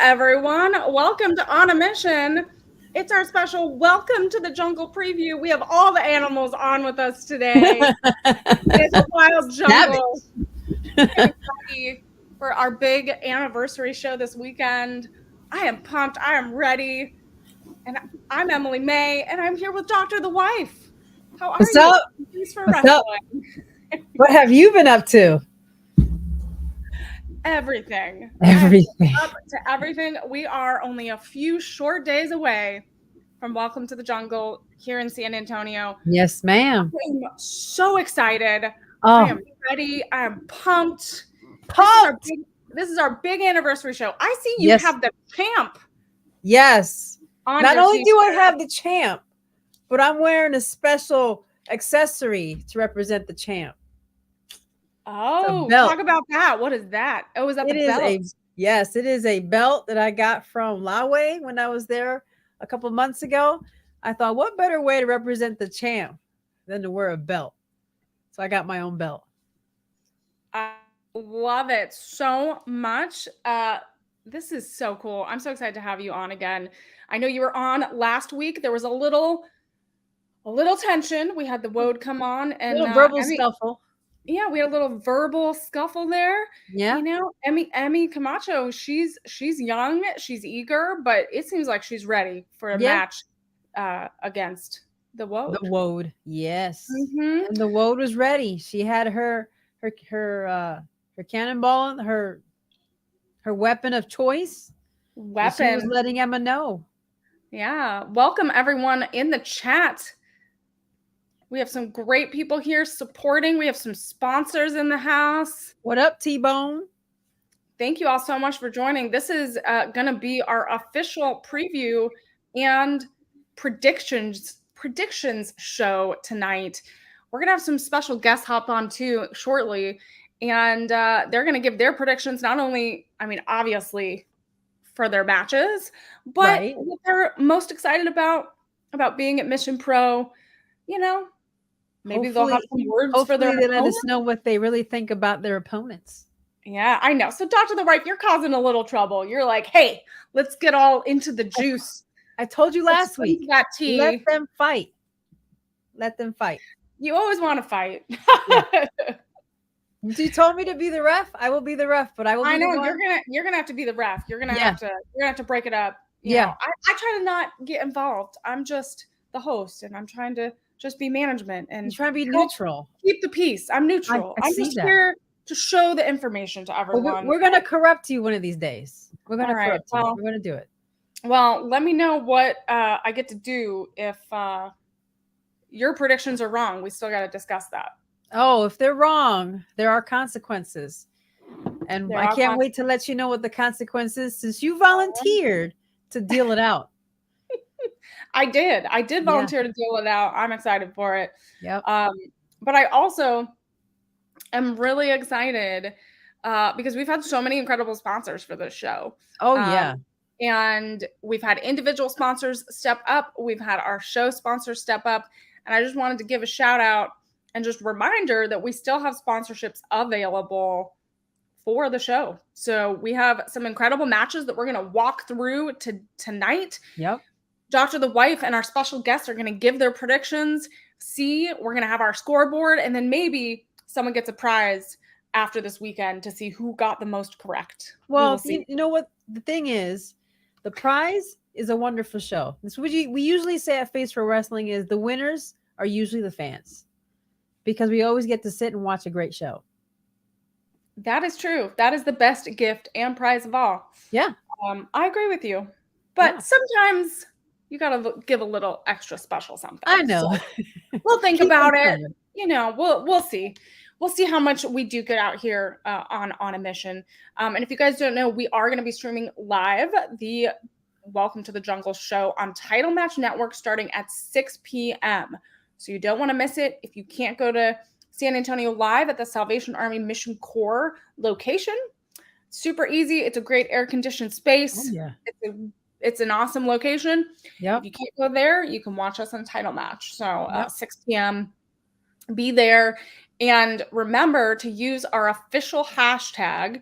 everyone. Welcome to On a Mission. It's our special Welcome to the Jungle preview. We have all the animals on with us today. It's a wild jungle. Getting ready for our big anniversary show this weekend. I am pumped. I am ready. And I'm Emily May, and I'm here with Dr. The Wife. How are What's you? up? Thanks for What's up? wrestling. What have you been up to? Everything. Everything. Up to everything. We are only a few short days away from Welcome to the Jungle here in San Antonio. Yes, ma'am. I'm so excited. I Oh, am ready. I am pumped. pumped. This is our big anniversary show. I see you Yes. have the champ Yes. on Not your only do I t-shirt. have the champ, but I'm wearing a special accessory to represent the champ. Oh, belt. talk about that. What is that? Oh, is that It the is belt? yes, it is a belt that I got from Lawe when I was there a couple months ago. I thought, what better way to represent the champ than to wear a belt? So I got my own belt. I love it so much. This is so cool. I'm so excited to have you on again. I know you were on last week. There was a little tension. We had the Woad come on and Little verbal Emmy, scuffle. yeah, we had a little verbal scuffle there. Yeah. You know, Emmy Camacho, she's young, she's eager, but it seems like she's ready for a match against the Woad. The Woad, yes. Mhm. And the Woad was ready. She had her cannonball, her weapon of choice. She was letting Emma know. Yeah. Welcome everyone in the chat. We have some great people here supporting. We have some sponsors in the house. What up, T-Bone? Thank you all so much for joining. This is going to be our official preview and predictions show tonight. We're going to have some special guests hop on too shortly, and they're going to give their predictions, not only, I mean, obviously for their matches, but what they're most excited about being at Mission Pro. You know, maybe they'll have some words for their opponents. They let us know what they really think about their opponents. Yeah, I know. So, Dr. The Wife, you're causing a little trouble. You're like, hey, let's get all into the juice. I told you last week. That tea. Let them fight. Let them fight. You always want to fight. Yeah. You told me to be the ref. I will be the ref, but I will. I know you're gonna have to be the ref. You're gonna have to break it up. You know, I try to not get involved. I'm just the host, and I'm trying to just be management and try to be neutral. Keep the peace. I'm neutral. I'm just here to show the information to everyone. We're gonna corrupt you one of these days. We're gonna corrupt you. We're gonna do it. Well, let me know what I get to do if your predictions are wrong. We still got to discuss that. Oh, if they're wrong, there are consequences. And I can't wait to let you know what the consequences, since you volunteered to deal it out. I did volunteer to deal it out. I'm excited for it. Yep. But I also am really excited because we've had so many incredible sponsors for this show. Oh, yeah. And we've had individual sponsors step up. We've had our show sponsors step up. And I just wanted to give a shout out and just reminder that we still have sponsorships available for the show. So we have some incredible matches that we're going to walk through tonight. Yep. Dr. The Wife and our special guests are going to give their predictions. We're going to have our scoreboard, and then maybe someone gets a prize after this weekend to see who got the most correct. Well, you know what the thing is? The prize is a wonderful show. This we usually say at Face for Wrestling is the winners are usually the fans, because we always get to sit and watch a great show. That is true. That is the best gift and prize of all. Yeah. I agree with you. But sometimes you got to give a little extra special something. I know. So we'll think about it. You know, we'll see. We'll see how much we do get out here on a mission. And if you guys don't know, we are going to be streaming live the Welcome to the Jungle show on Title Match Network starting at 6 p.m. So you don't want to miss it. If you can't go to San Antonio live at the Salvation Army Mission Corps location, super easy. It's a great air-conditioned space. Oh, yeah. It's an awesome location. Yep. If you can't go there, you can watch us on Title Match. So 6 p.m., be there. And remember to use our official hashtag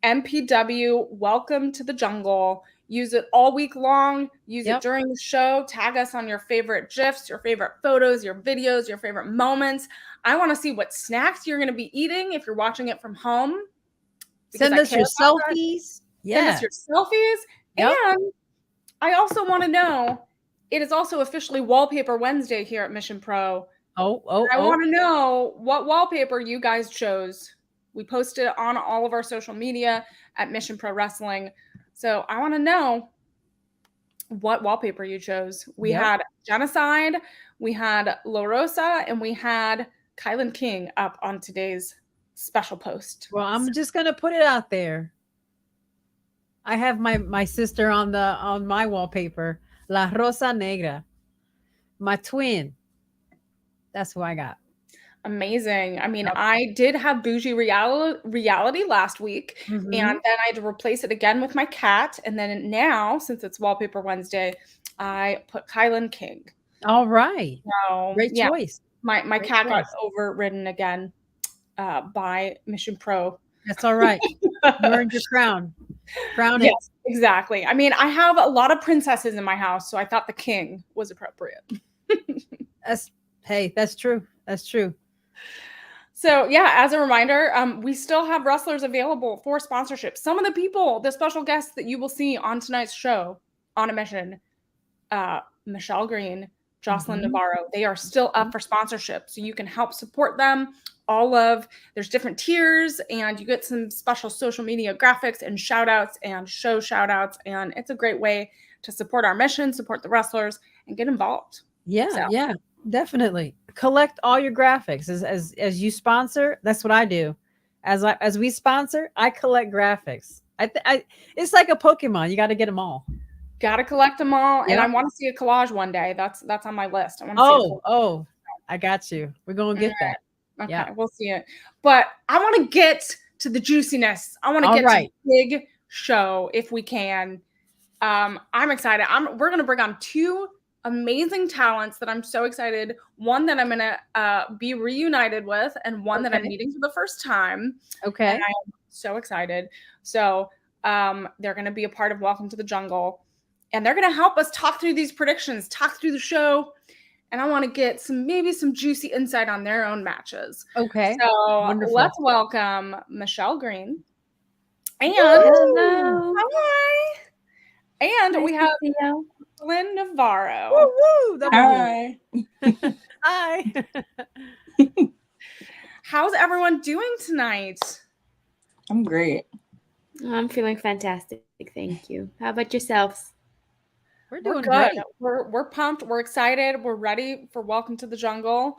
MPW, welcome to the jungle. Use it all week long. Use it during the show. Tag us on your favorite GIFs, your favorite photos, your videos, your favorite moments. I want to see what snacks you're going to be eating if you're watching it from home. Send us your selfies. Send us your selfies. And I also want to know, it is also officially Wallpaper Wednesday here at Mission Pro. I want to know what wallpaper you guys chose. We post it on all of our social media at Mission Pro Wrestling. So I want to know what wallpaper you chose. We had Genocide, we had La Rosa, and we had Kylan King up on today's special post. Well, I'm just going to put it out there. I have my sister on my wallpaper, La Rosa Negra, my twin. That's who I got. Amazing. I mean, I did have Bougie Reality last week, and then I had to replace it again with my cat. And then now, since it's Wallpaper Wednesday, I put Kylan King. All right. So, great choice. My cat got overridden again by Mission Pro. That's all right. You earned your crown. Yes, exactly. I mean, I have a lot of princesses in my house, so I thought the king was appropriate. That's true. That's true. So as a reminder, we still have wrestlers available for sponsorship. Some of the people, the special guests that you will see on tonight's show on a mission, Michelle Green, Jocelyn Navarro, they are still up for sponsorship. So you can help support them. There's different tiers, and you get some special social media graphics and shout outs and show shout outs. And it's a great way to support our mission, support the wrestlers, and get involved. Yeah, definitely. Collect all your graphics as you sponsor. That's what I do. As we sponsor, I collect graphics. It's like a Pokemon. You got to get them all. Got to collect them all. And I want to see a collage one day. That's on my list. I want to see I got you. We're going to get that. Okay, we'll see it. But I want to get to the juiciness. I want to get to the big show if we can. I'm excited. We're going to bring on two amazing talents that I'm so excited. One that I'm going to be reunited with, and one that I'm meeting for the first time. Okay. And I am so excited. So they're going to be a part of Welcome to the Jungle. And they're going to help us talk through these predictions, talk through the show. And I want to get maybe some juicy insight on their own matches. Okay. So let's welcome Michelle Green. And hi. And we have Lynn Navarro. Woo, woo. Hi. Hi. How's everyone doing tonight? I'm great. I'm feeling fantastic. Thank you. How about yourselves? We're doing good. Great. We're pumped. We're excited. We're ready for Welcome to the Jungle.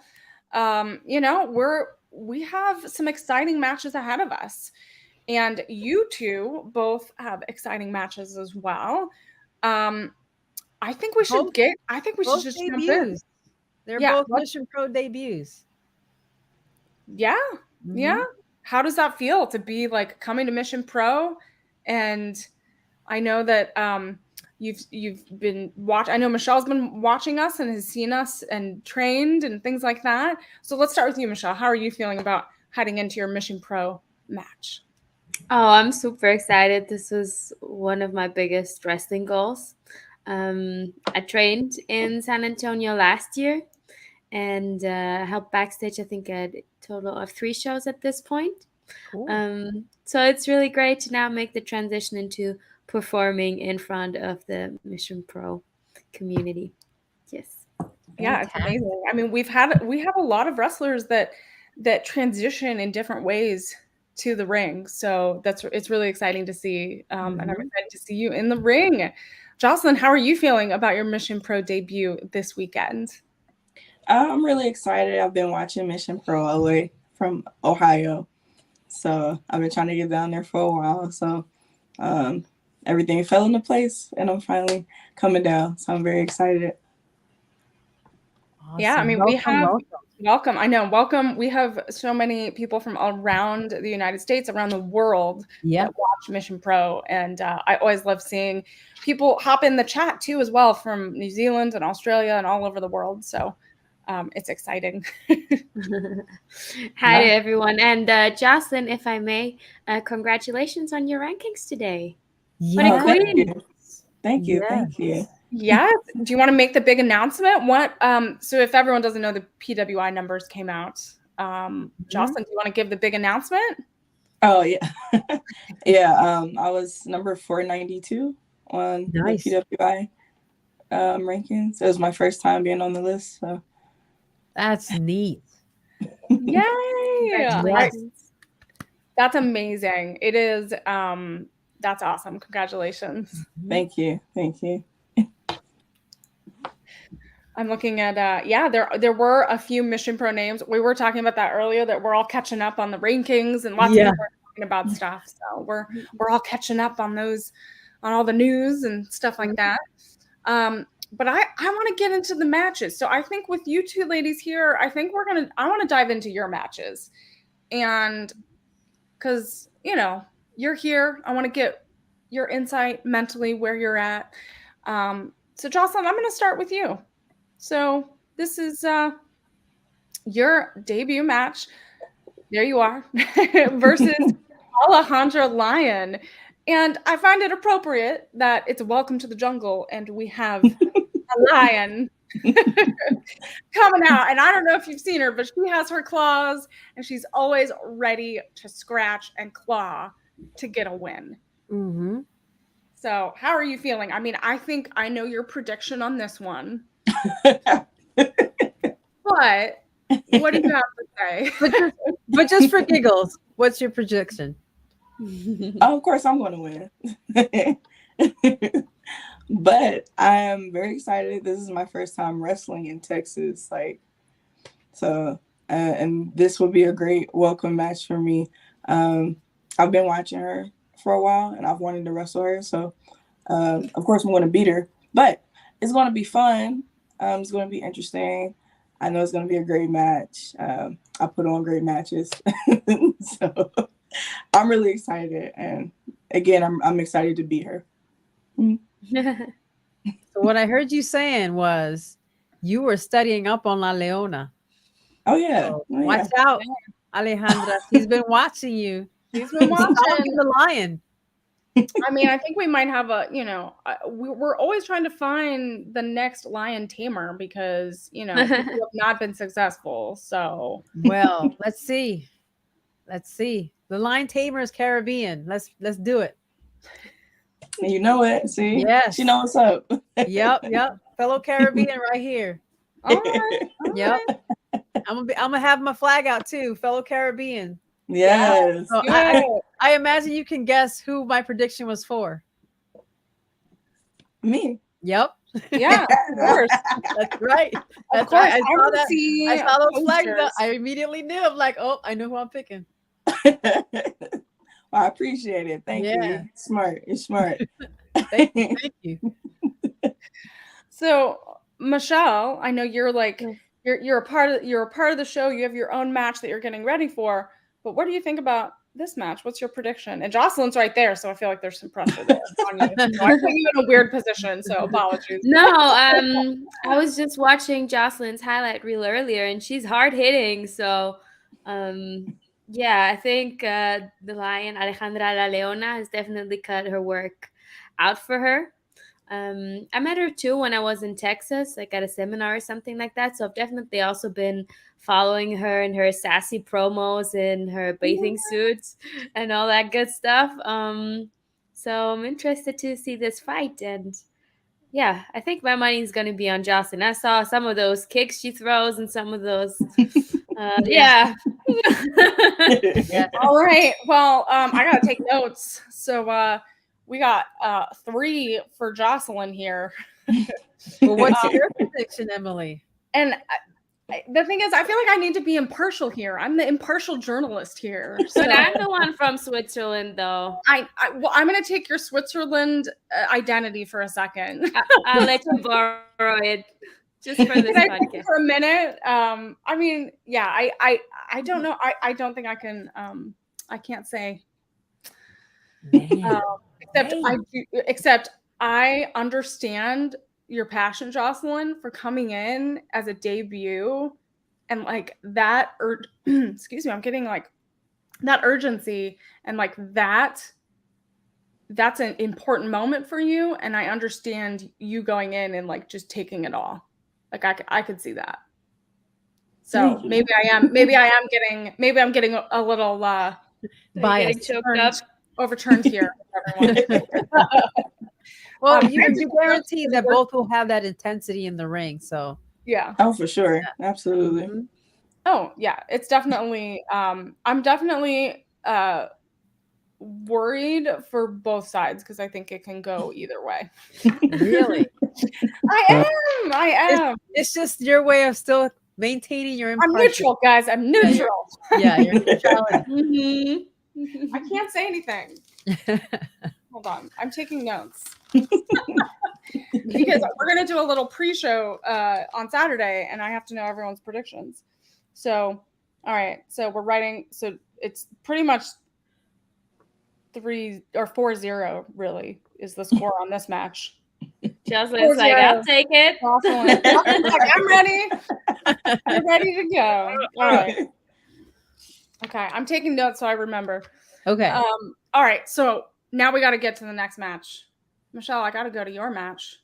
We have some exciting matches ahead of us, and you two both have exciting matches as well. I think we should just jump in. They're both Mission Pro debuts. Yeah. Yeah. How does that feel to be like coming to Mission Pro? And I know that you've been I know Michelle's been watching us and has seen us and trained and things like that. So let's start with you, Michelle. How are you feeling about heading into your Mission Pro match? Oh, I'm super excited. This was one of my biggest wrestling goals. I trained in San Antonio last year and helped backstage, I think, a total of 3 shows at this point. Cool. So it's really great to now make the transition into performing in front of the Mission Pro community. Yes. Yeah, it's amazing. I mean, we have a lot of wrestlers that transition in different ways to the ring. So it's really exciting to see. And I'm excited to see you in the ring. Jocelyn, how are you feeling about your Mission Pro debut this weekend? I'm really excited. I've been watching Mission Pro all the way from Ohio. So I've been trying to get down there for a while. So everything fell into place and I'm finally coming down. So I'm very excited. Awesome. Yeah, I mean, welcome. I know, welcome. We have so many people from around the United States, around the world that watch Mission Pro. And I always love seeing people hop in the chat too as well from New Zealand and Australia and all over the world. So it's exciting. Hi to everyone. And Jocelyn, if I may, congratulations on your rankings today. What a Yeah. queen. Thank you. Yes. Thank you. Yes. Do you want to make the big announcement? What? So if everyone doesn't know, the PWI numbers came out. Jocelyn, do you want to give the big announcement? Oh yeah. Yeah. I was number 492 on Nice. the PWI rankings. It was my first time being on the list. So That's neat. Yay! Congratulations. That's amazing. It is. That's awesome. Congratulations. thank you. Thank you. I'm looking at yeah, there were a few Mission Pro names. We were talking about that earlier, that we're all catching up on the rankings, and lots of Yeah. people are talking about stuff. So we're all catching up on those, on all the news and stuff like that. But I want to get into the matches. So I think with you two ladies here, I want to dive into your matches. And because, you know, you're here, I want to get your insight mentally where you're at. So Jocelyn, I'm going to start with you. So this is your debut match. There you are, versus Alejandra Lyon. And I find it appropriate that it's Welcome to the Jungle, and we have a lion coming out. And I don't know if you've seen her, but she has her claws, and she's always ready to scratch and claw to get a win. Mm-hmm. So how are you feeling? I mean, I think I know your prediction on this one. But what do you have to say? But just for giggles, what's your prediction? Of course, I'm going to win. But I am very excited. This is my first time wrestling in Texas. And this will be a great welcome match for me. I've been watching her for a while, and I've wanted to wrestle her. So, of course, I'm going to beat her. But it's going to be fun. It's going to be interesting. I know it's going to be a great match. I put on great matches. So I'm really excited. And again, I'm excited to beat her. So what I heard you saying was you were studying up on La Leona. Oh, yeah. So Oh, yeah. watch out, Alejandra. She's been watching you. She's been watching. Stalking the lion. I mean, I think we might have we're always trying to find the next lion tamer, because, you know, people have not been successful. So, Well, let's see. Let's see. The lion tamer is Caribbean. Let's do it. You know it. See? Yes. She knows what's up. Yep. Fellow Caribbean right here. all right. Yep. I'm gonna have my flag out too. Fellow Caribbean. Yes. So I imagine you can guess who my prediction was for. Me. Yep. Yeah, of course. That's right. Of That's course. right. I saw that. I saw those flags. posters. I immediately knew. I'm like, oh, I know who I'm picking. Well, I appreciate it. Thank Yeah. you. Smart. You're smart. Thank you. So, Michelle, I know you're like you're a part of the show. You have your own match that you're getting ready for. But what do you think about this match? What's your prediction? And Jocelyn's right there, so I feel like there's some pressure there on you. So I put you in a weird position, so apologies. No, I was just watching Jocelyn's highlight reel earlier, and she's hard hitting. So, yeah, I think the lion Alejandra La Leona has definitely cut her work out for her. I met her too when I was in Texas, like at a seminar or something like that. So I've definitely also been following her and her sassy promos in her bathing suits and all that good stuff. So I'm interested to see this fight. And yeah, I think my money's going to be on Jocelyn. I saw some of those kicks she throws and some of those. Yeah. All right. Well, I got to take notes. So, we got 3 for Jocelyn here. Well, what's your prediction, Emily? And the thing is, I feel like I need to be impartial here. I'm the impartial journalist here. So But I'm the one from Switzerland, though. well, I'm going to take your Switzerland identity for a second. I'll let you borrow it just for this Can I take podcast. it for a minute? I mean, yeah, I don't know. I don't think I can. I can't say. Except I understand your passion, Jocelyn, for coming in as a debut and like that excuse me, I'm getting like that urgency and like that's an important moment for you, and I understand you going in and like just taking it all. Like I could see that. So Thank you. maybe I'm getting a little Are you getting Biased. choked up? overturned here, everyone. Well, Um, you guarantee that both will have that intensity in the ring. So Yeah. Oh, for sure. Absolutely. Mhm. Oh, yeah. It's definitely I'm definitely worried for both sides because I think it can go either way. Really, I am. it's just your way of still maintaining your I'm impartial. neutral, guys. I'm neutral. Yeah, your neutrality. Mhm. I can't say anything. Hold on. I'm taking notes. Because we're going to do a little pre-show on Saturday, and I have to know everyone's predictions. So, all right. So we're writing. So it's pretty much 4-0, really, is the score on this match. Jocelyn's like, I'll take it. Jocelyn's like, I'm ready. I'm ready to go. All right. Okay. I'm taking notes so I remember. Okay. All right. So now we got to get to the next match. Michelle, I got to go to your match.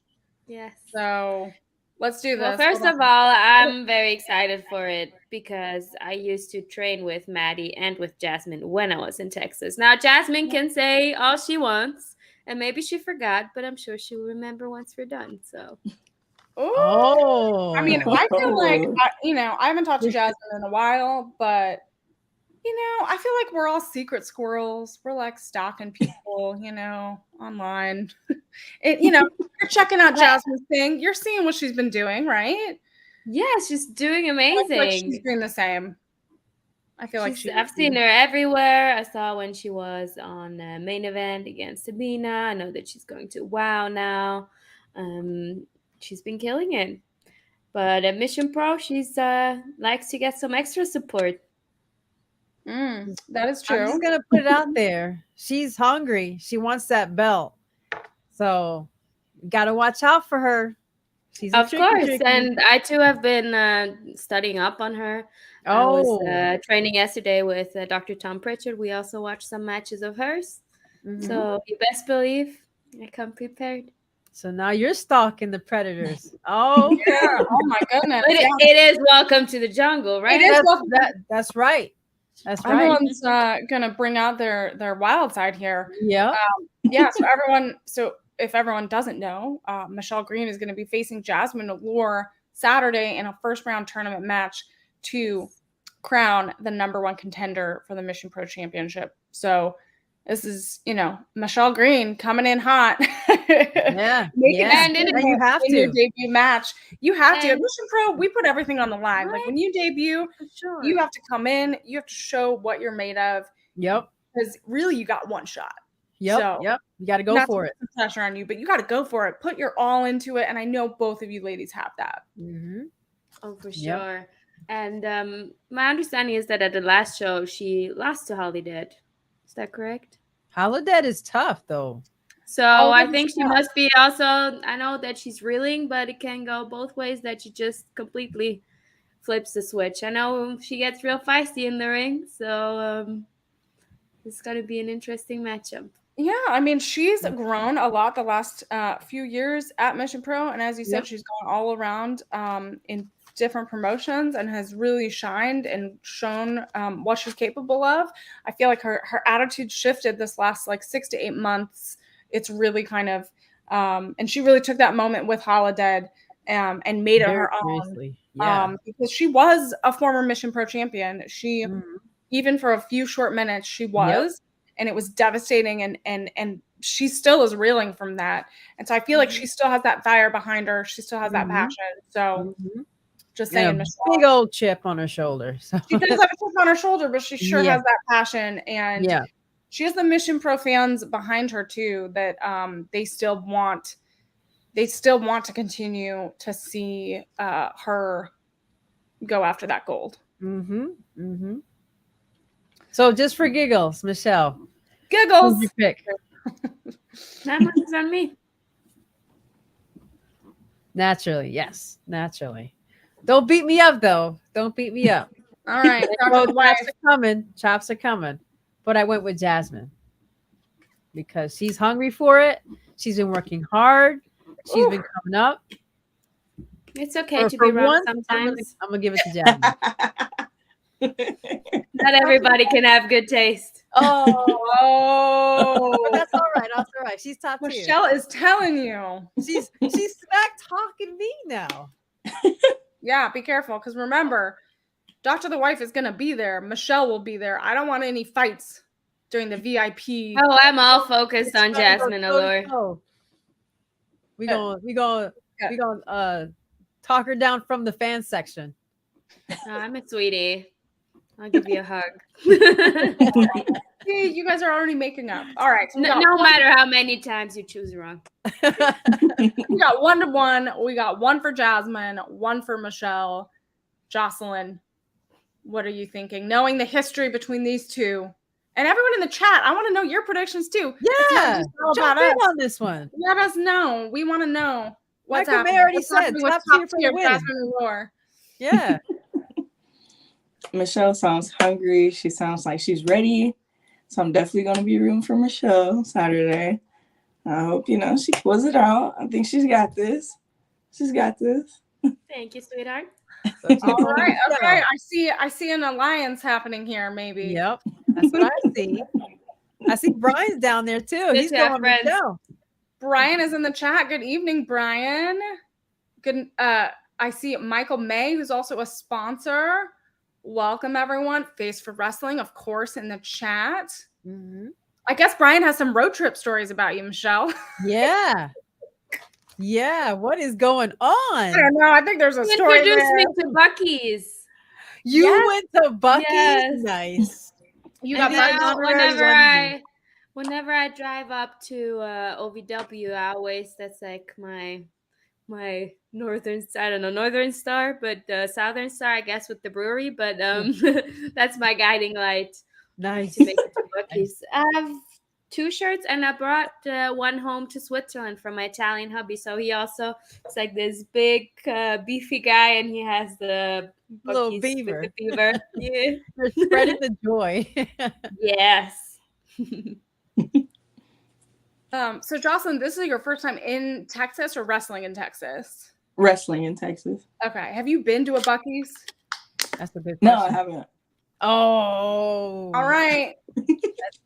Yes. So let's do this. Well, first of all, I'm very excited for it because I used to train with Maddie and with Jasmine when I was in Texas. Now, Jasmine can say all she wants, and maybe she forgot, but I'm sure she'll remember once we're done. So, Oh, I mean, I feel like, I haven't talked to Jasmine in a while, but, I feel like we're all secret squirrels. We're like stalking people, online. You're checking out Jasmine's thing. You're seeing what she's been doing, right? yeah, she's doing I feel amazing. like she's doing the same. I feel like I've seen her everywhere. I saw when she was on main event against Sabina. I know that she's going to WoW now. She's been killing it. But at Mission Pro, she's likes to get some extra support. That is true. I'm just gonna put it out there. She's hungry. She wants that belt. So gotta watch out for her. She's Of course, and I too have been studying up on her. I was training yesterday with Dr. Tom Pritchard. We also watched some matches of hers. Mhm. So you best believe I come prepared. So now you're stalking the predators. Oh, Yeah. Oh my goodness. But it is welcome to the jungle, right? It is that's right. That's right. Everyone's gonna bring out their wild side here. Yeah. Yeah. So if everyone doesn't know, Michelle Green is going to be facing Jasmine Allure Saturday in a first round tournament match to crown the #1 contender for the Mission Pro Championship. So this is, Michelle Green coming in hot. Yeah. And you have in your to. debut match. You have to. At And- Mission Pro, we put everything on the line. Like when you debut, For sure. you have to come in, you have to show what you're made of. Yep. Because really you got one shot. Yep. So, yep. You got to go not for to it. put some pressure on you, but you got to go for it. Put your all into it. And I know both of you ladies have that. Mm-hmm. Oh, for Yep. sure. And my understanding is that at the last show, she lost to Holly Dead. Is that correct? Holodead is tough though. So I think she must be also, I know that she's reeling, but it can go both ways that she just completely flips the switch. I know she gets real feisty in the ring. So it's going to be an interesting matchup. Yeah, I mean, she's grown a lot the last few years at Mission Pro. And as you said, she's gone all around in different promotions and has really shined and shown what she's capable of. I feel like her attitude shifted this last 6 to 8 months. It's really kind of, and she really took that moment with Holodead and made it her own. Yeah. Because she was a former Mission Pro champion. She, even for a few short minutes, she was. And it was devastating, and she still is reeling from that. And so I feel like she still has that fire behind her. She still has that passion. So just saying, Michelle, big old chip on her shoulder. So. She does have a chip on her shoulder, but she sure has that passion. And she has the Mission Pro fans behind her too, that they still want to continue to see her go after that gold. So just for giggles, Michelle. Giggles. Who'd you pick? That one's on me. Naturally, yes, naturally. Don't beat me up though. Don't beat me up. All right, Dr. Oh, the wife. chops are coming. Chops are coming. But I went with Jasmine because she's hungry for it. She's been working hard. She's been coming up. It's okay to For be wrong once, sometimes. I'm gonna give it to Jasmine. Not everybody can have good taste. Oh, but that's all right. That's all right. She's top tier. Michelle is telling you. She's smack talking me now. Yeah, be careful because remember, Dr. the wife is gonna be there. Michelle will be there. I don't want any fights during the VIP. Oh, I'm all focused on Jasmine Allure. We gonna talk her down from the fan section. Oh, I'm a sweetie. I'll give you a hug. See, you guys are already making up. All right. So No matter how many times you choose wrong. we got 1-1. We got one for Jasmine, one for Michelle. Jocelyn, what are you thinking? Knowing the history between these two. And everyone in the chat, I want to know your predictions too. It's not Yeah, just all jump about in us. on this one. Let us know. We want to know what's Michael happening. May already What's said happening with top tier for the win. Jasmine Allure. Yeah. Michelle sounds hungry. She sounds like she's ready. So I'm definitely going to be rooting for Michelle Saturday. I hope, she pulls it out. I think she's got this. She's got this. Thank you, sweetheart. All right. Okay. I see an alliance happening here, maybe. Yep. That's what I see. I see Brian's down there too. Good He's to have going friends. Michelle. Brian is in the chat. Good evening, Brian. Good. I see Michael May, who's also a sponsor. Welcome, everyone. Face for Wrestling, of course, in the chat. Mm-hmm. I guess Brian has some road trip stories about you, Michelle. Yeah. Yeah. What is going on? I don't know. I think there's a You story introduced there. me to Buc-ee's. You Yes. went to Buc-ee's? Yes. Nice. You And got Buc-ee's now, honorary onesie. whenever I drive up to OVW, I always that's like my northern star, but southern star, I guess, with the brewery. But that's my guiding light Nice. to make it to Buc-ee's. I have 2 shirts, and I brought one home to Switzerland from my Italian hubby. So he also is like this big beefy guy, and he has the Little Buc-ee's beaver. with the beaver. Yeah. You're spreading the joy. Yes. So Jocelyn, this is your first time in Texas or wrestling in Texas? Wrestling in Texas. Okay. Have you been to a Buc-ee's? That's the big No, I question. haven't. Oh. All right.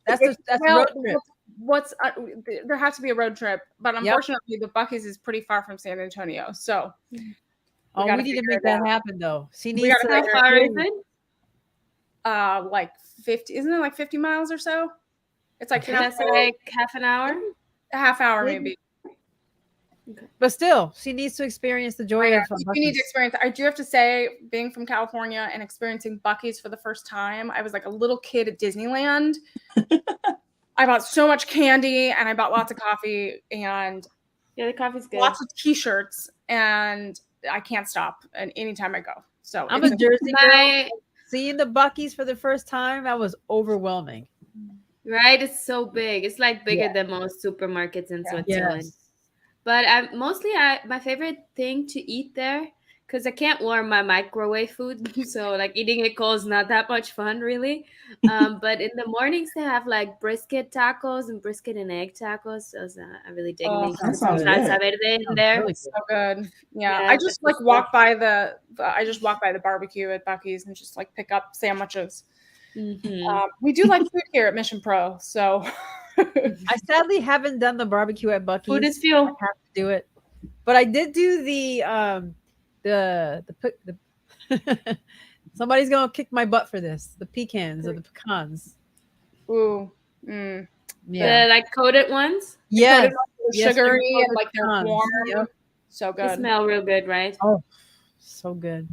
That's a Well, road trip. What's there has to be a road trip, but unfortunately, the Buc-ee's is pretty far from San Antonio. So Oh, we gotta need to figure make it that out. happen though. She We needs gotta to How figure far is it? like 50, isn't it like 50 miles or so? It's like That's like half an hour. a half hour maybe. But still, she needs to experience the joy of You need to Buc-ee's. experience. I do have to say, being from California and experiencing Buc-ee's for the first time, I was like a little kid at Disneyland. I bought so much candy and I bought lots of coffee and Yeah, the coffee's good. lots of T-shirts, and I can't stop. And anytime I go, so I'm it's a Jersey girl. My Seeing the Buc-ee's for the first time, that was overwhelming. right, it's so big. It's like bigger than most supermarkets in Switzerland. Yes. But my favorite thing to eat there, because I can't warm my microwave food, so like eating it cold is not that much fun, really. But in the mornings they have like brisket tacos and brisket and egg tacos. Those I really dig Oh, me. that sounds Salsa good. verde in there. Really so good. Yeah, Yeah, I just that's like walk by the barbecue at Buc-ee's and just like pick up sandwiches. Mhm. We do like food here at Mission Pro, so I sadly haven't done the barbecue at Buc-ee's. Food is fuel. I have to do it, but I did do the somebody's gonna kick my butt for this. The pecans or the pecans. ooh, Yeah. The like coated ones. Yes. they're Yes, sugary they're and like they're pecans. warm. Yep. So They good. smell real good, right? Oh, so good.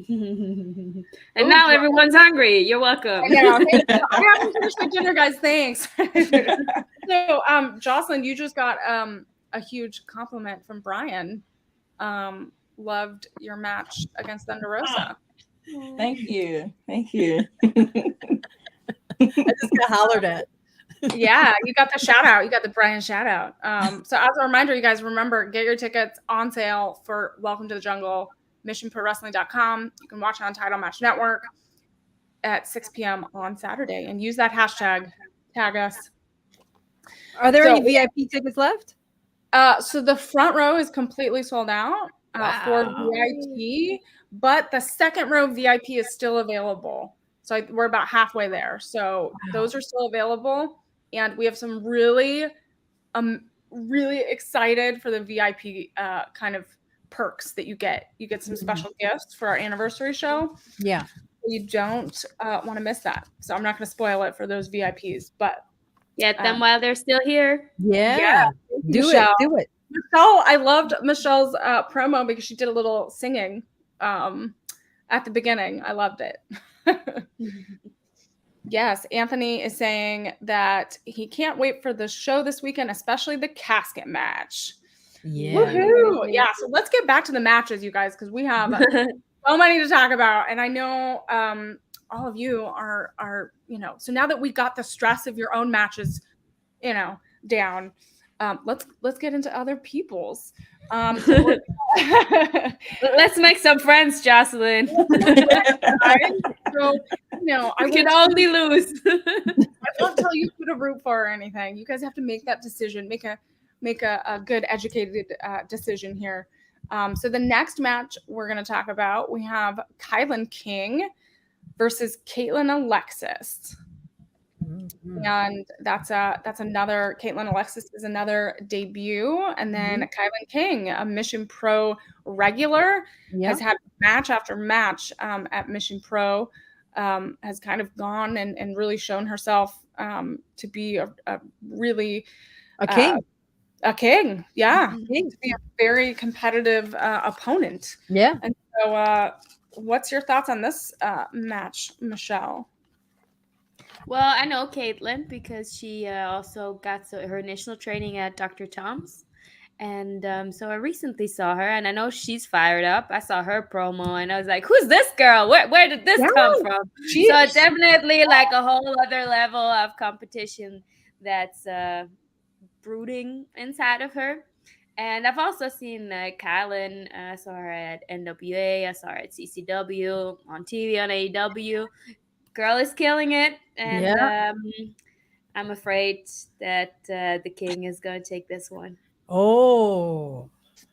And now everyone's hungry. You're welcome. I know. I haven't finished my dinner, guys. Thanks. So, Jocelyn, you just got a huge compliment from Brian. Loved your match against Thunder Rosa. Thank you. Thank you. I just got hollered at. Yeah, you got the shout out. You got the Brian shout out. So as a reminder, you guys remember, get your tickets on sale for Welcome to the Jungle, missionprowrestling.com. You can watch it on Title Match Network at 6 p.m. on Saturday and use that hashtag, tag us. Are there So- any VIP tickets left? So the front row is completely sold out for Wow. VIP, but the second row VIP is still available. So we're about halfway there. So those are still available, and we have some really excited for the VIP kind of perks that you get. You get some special gifts for our anniversary show. Yeah. You don't want to miss that. So I'm not going to spoil it for those VIPs, but Get them while they're still here. Yeah. Do Michelle. it. Do it. Michelle, I loved Michelle's promo because she did a little singing at the beginning. I loved it. Yes, Anthony is saying that he can't wait for the show this weekend, especially the casket match. Yeah. Woohoo! Yeah, so let's get back to the matches, you guys, because we have so many to talk about, and I know all of you are so now that we got the stress of your own matches down, let's get into other people's. Let's make some friends, Jocelyn. So, I can only lose. I won't tell you who to root for or anything. You guys have to make that decision, make a good educated decision here. So the next match we're going to talk about, we have Kylan King versus Caitlin Alexis. And that's another, Caitlin Alexis is another debut. And then Kylan King, a Mission Pro regular, has had match after match at Mission Pro, has kind of gone and really shown herself to be a really king. A king, yeah. To be a very competitive opponent. Yeah. And so what's your thoughts on this match, Michelle? Well, I know Caitlin because she also got her initial training at Dr. Tom's. And so I recently saw her, and I know she's fired up. I saw her promo, and I was like, who's this girl? Where did this come from? So it's definitely like a whole other level of competition that's brooding inside of her. And I've also seen Kylan. I saw her at NWA. I saw her at CCW, on TV, on AEW. Girl is killing it, and I'm afraid that the King is going to take this one. Oh,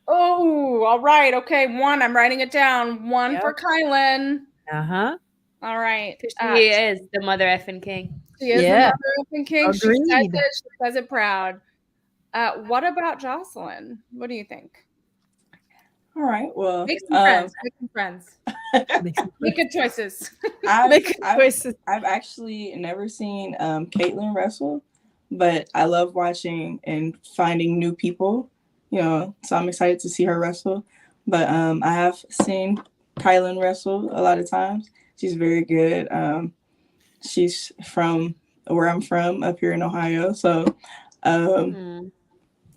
all right. Okay, one. I'm writing it down. One for Kylan. Uh-huh. All right. She is the mother effing king. She is the mother effing king. Agreed. She says it proud. What about Jocelyn? What do you think? All right. Well, make some friends. Make good choices. I've actually never seen Caitlin wrestle, but I love watching and finding new people. So I'm excited to see her wrestle. But I have seen Kylan wrestle a lot of times. She's very good. She's from where I'm from, up here in Ohio. So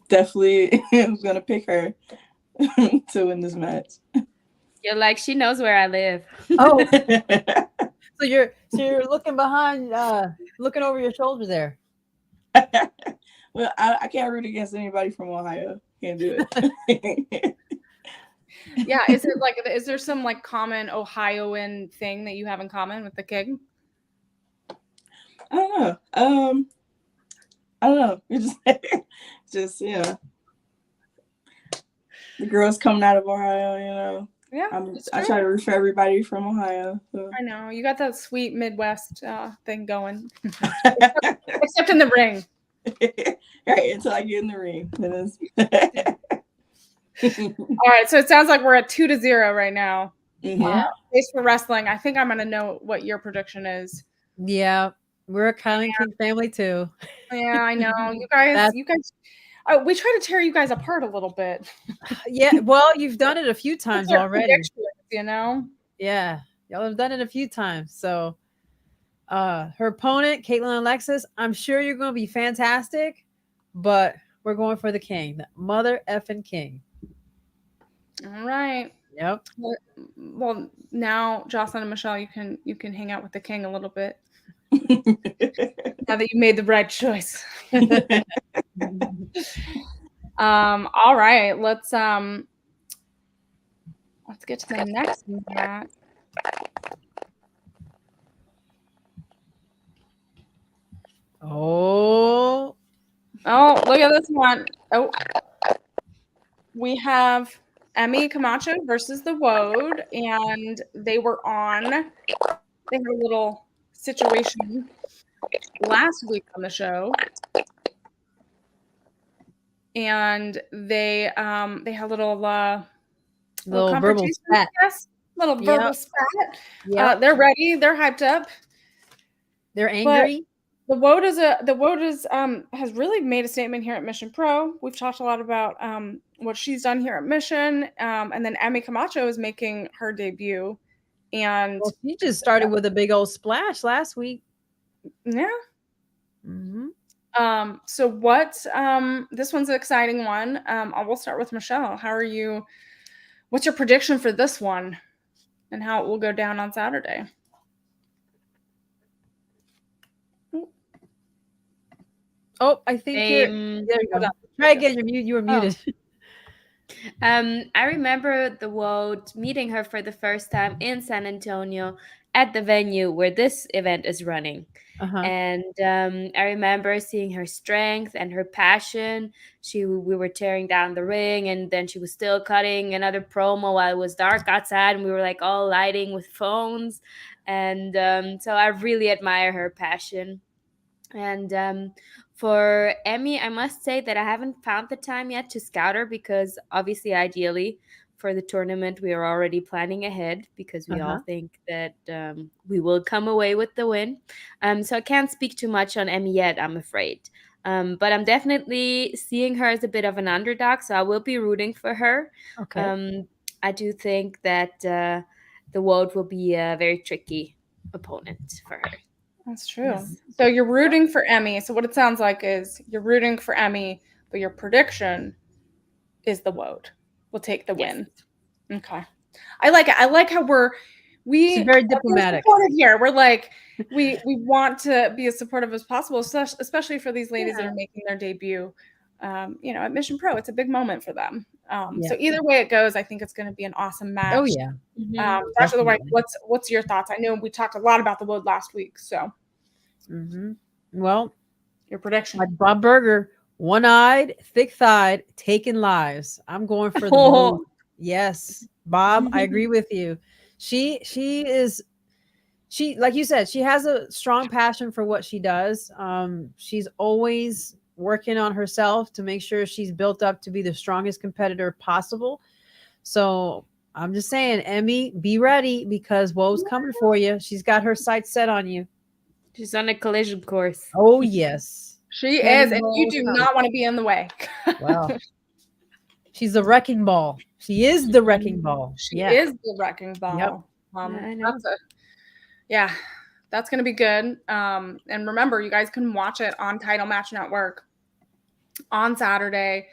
definitely I'm gonna pick her to win this match. You're like, she knows where I live. Oh, so you're looking behind, looking over your shoulder there. Well, I can't root against anybody from Ohio. Can't do it. Yeah, is there some like common Ohioan thing that you have in common with the King? I don't know. It's just the girls coming out of Ohio. Yeah, I try to root for everybody from Ohio. So. I know you got that sweet Midwest thing going, except in the ring. Right, until I get in the ring. All right, so it sounds like we're at 2-0 right now. Yeah. Face for Wrestling. I think I'm gonna know what your prediction is. Yeah, we're a Kylan King family too. Yeah, I know. You guys. We try to tear you guys apart a little bit. Yeah, well, you've done it a few times already. Yeah, y'all have done it a few times. So, her opponent, Caitlin Alexis, I'm sure you're going to be fantastic, but we're going for the King, the mother effing King. All right. Yep. Well, now Jocelyn and Michelle, you can hang out with the King a little bit. Now that you made the right choice. All right, let's get to the next match. Oh, Look at this one. Oh, we have Emmy Camacho versus the Woad, and they had a little situation last week on the show. And they had a little little verbal confrontation, spat. I guess. Little verbal spat. Yeah, They're ready. They're hyped up. they're angry. The Woad has really made a statement here at Mission Pro. We've talked a lot about what she's done here at Mission, and then Emmy Camacho is making her debut, and Well, she just started with a big old splash last week. yeah. Mm-hmm. So what? This one's an exciting one. We'll start with Michelle. How are you? What's your prediction for this one, and how it will go down on Saturday? Oh, I think there you go. Try again. You were muted. I remember the Woad meeting her for the first time in San Antonio at the venue where this event is running. Uh-huh. And I remember seeing her strength and her passion. We were tearing down the ring, and then she was still cutting another promo while it was dark outside, and we were like all lighting with phones. And so I really admire her passion. And for Emmy, I must say that I haven't found the time yet to scout her, because obviously, ideally, for the tournament, we are already planning ahead, because we all think that we will come away with the win. So I can't speak too much on Emmy yet, I'm afraid. But I'm definitely seeing her as a bit of an underdog, so I will be rooting for her. Okay. I do think that the Woad will be a very tricky opponent for her. That's true. Yes. So you're rooting for Emmy. So what it sounds like is you're rooting for Emmy, but your prediction is the Woad will take the win. Okay. I like it. I like how She's very diplomatic here. We're like, we want to be as supportive as possible, especially for these ladies that are making their debut. At Mission Pro, it's a big moment for them. So either way it goes, I think it's going to be an awesome match. Oh yeah. Dr. White, what's your thoughts? I know we talked a lot about the Woad last week, so. Well, your prediction. Like Bob Burger, one-eyed, thick-thighed, taking lives. I'm going for the Woad. Yes, Bob, I agree with you. She like you said, she has a strong passion for what she does. She's always working on herself to make sure she's built up to be the strongest competitor possible. So I'm just saying, Emmy, be ready, because Woe's coming for you. She's got her sights set on you. She's on a collision course. Oh yes, she is, and you do not want to be in the way. Wow. She's the wrecking ball. She is the wrecking ball. She is the wrecking ball. Yep. I know. That's going to be good. And remember, you guys can watch it on Title Match Network on Saturday.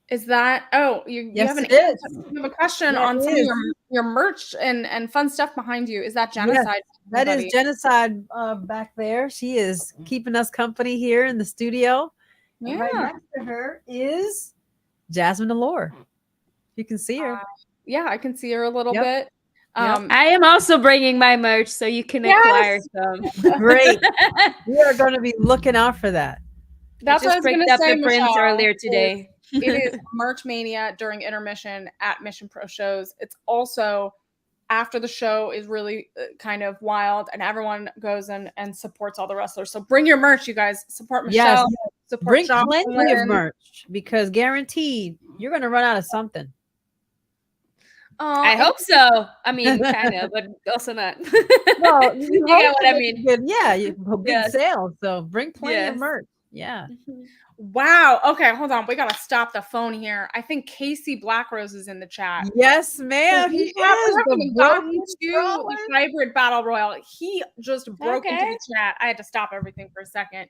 Is that, you have a question on some of your merch and fun stuff behind you. Is that Genocide? Yes, that is Genocide back there. She is keeping us company here in the studio. Yeah. And right next to her is Jasmine Allure. You can see her. I can see her a little bit. I am also bringing my merch, so you can acquire some. Great. We are going to be looking out for that. That's what I was going to say, the prints earlier today. It is Merch Mania during intermission at Mission Pro shows. It's also after the show is really kind of wild, and everyone goes and supports all the wrestlers. So bring your merch, you guys. Support Michelle. Yes. Support bring Jocelyn. plenty of merch, because guaranteed you're going to run out of something. I hope so. I mean, kind of, but also not. Well, you get what I mean. Good sales. So bring plenty of merch. Yeah. Wow. Okay, hold on. We gotta stop the phone here. I think Casey Blackrose is in the chat. Yes, ma'am. He is gotten to the hybrid battle royal. He just broke into the chat. I had to stop everything for a second.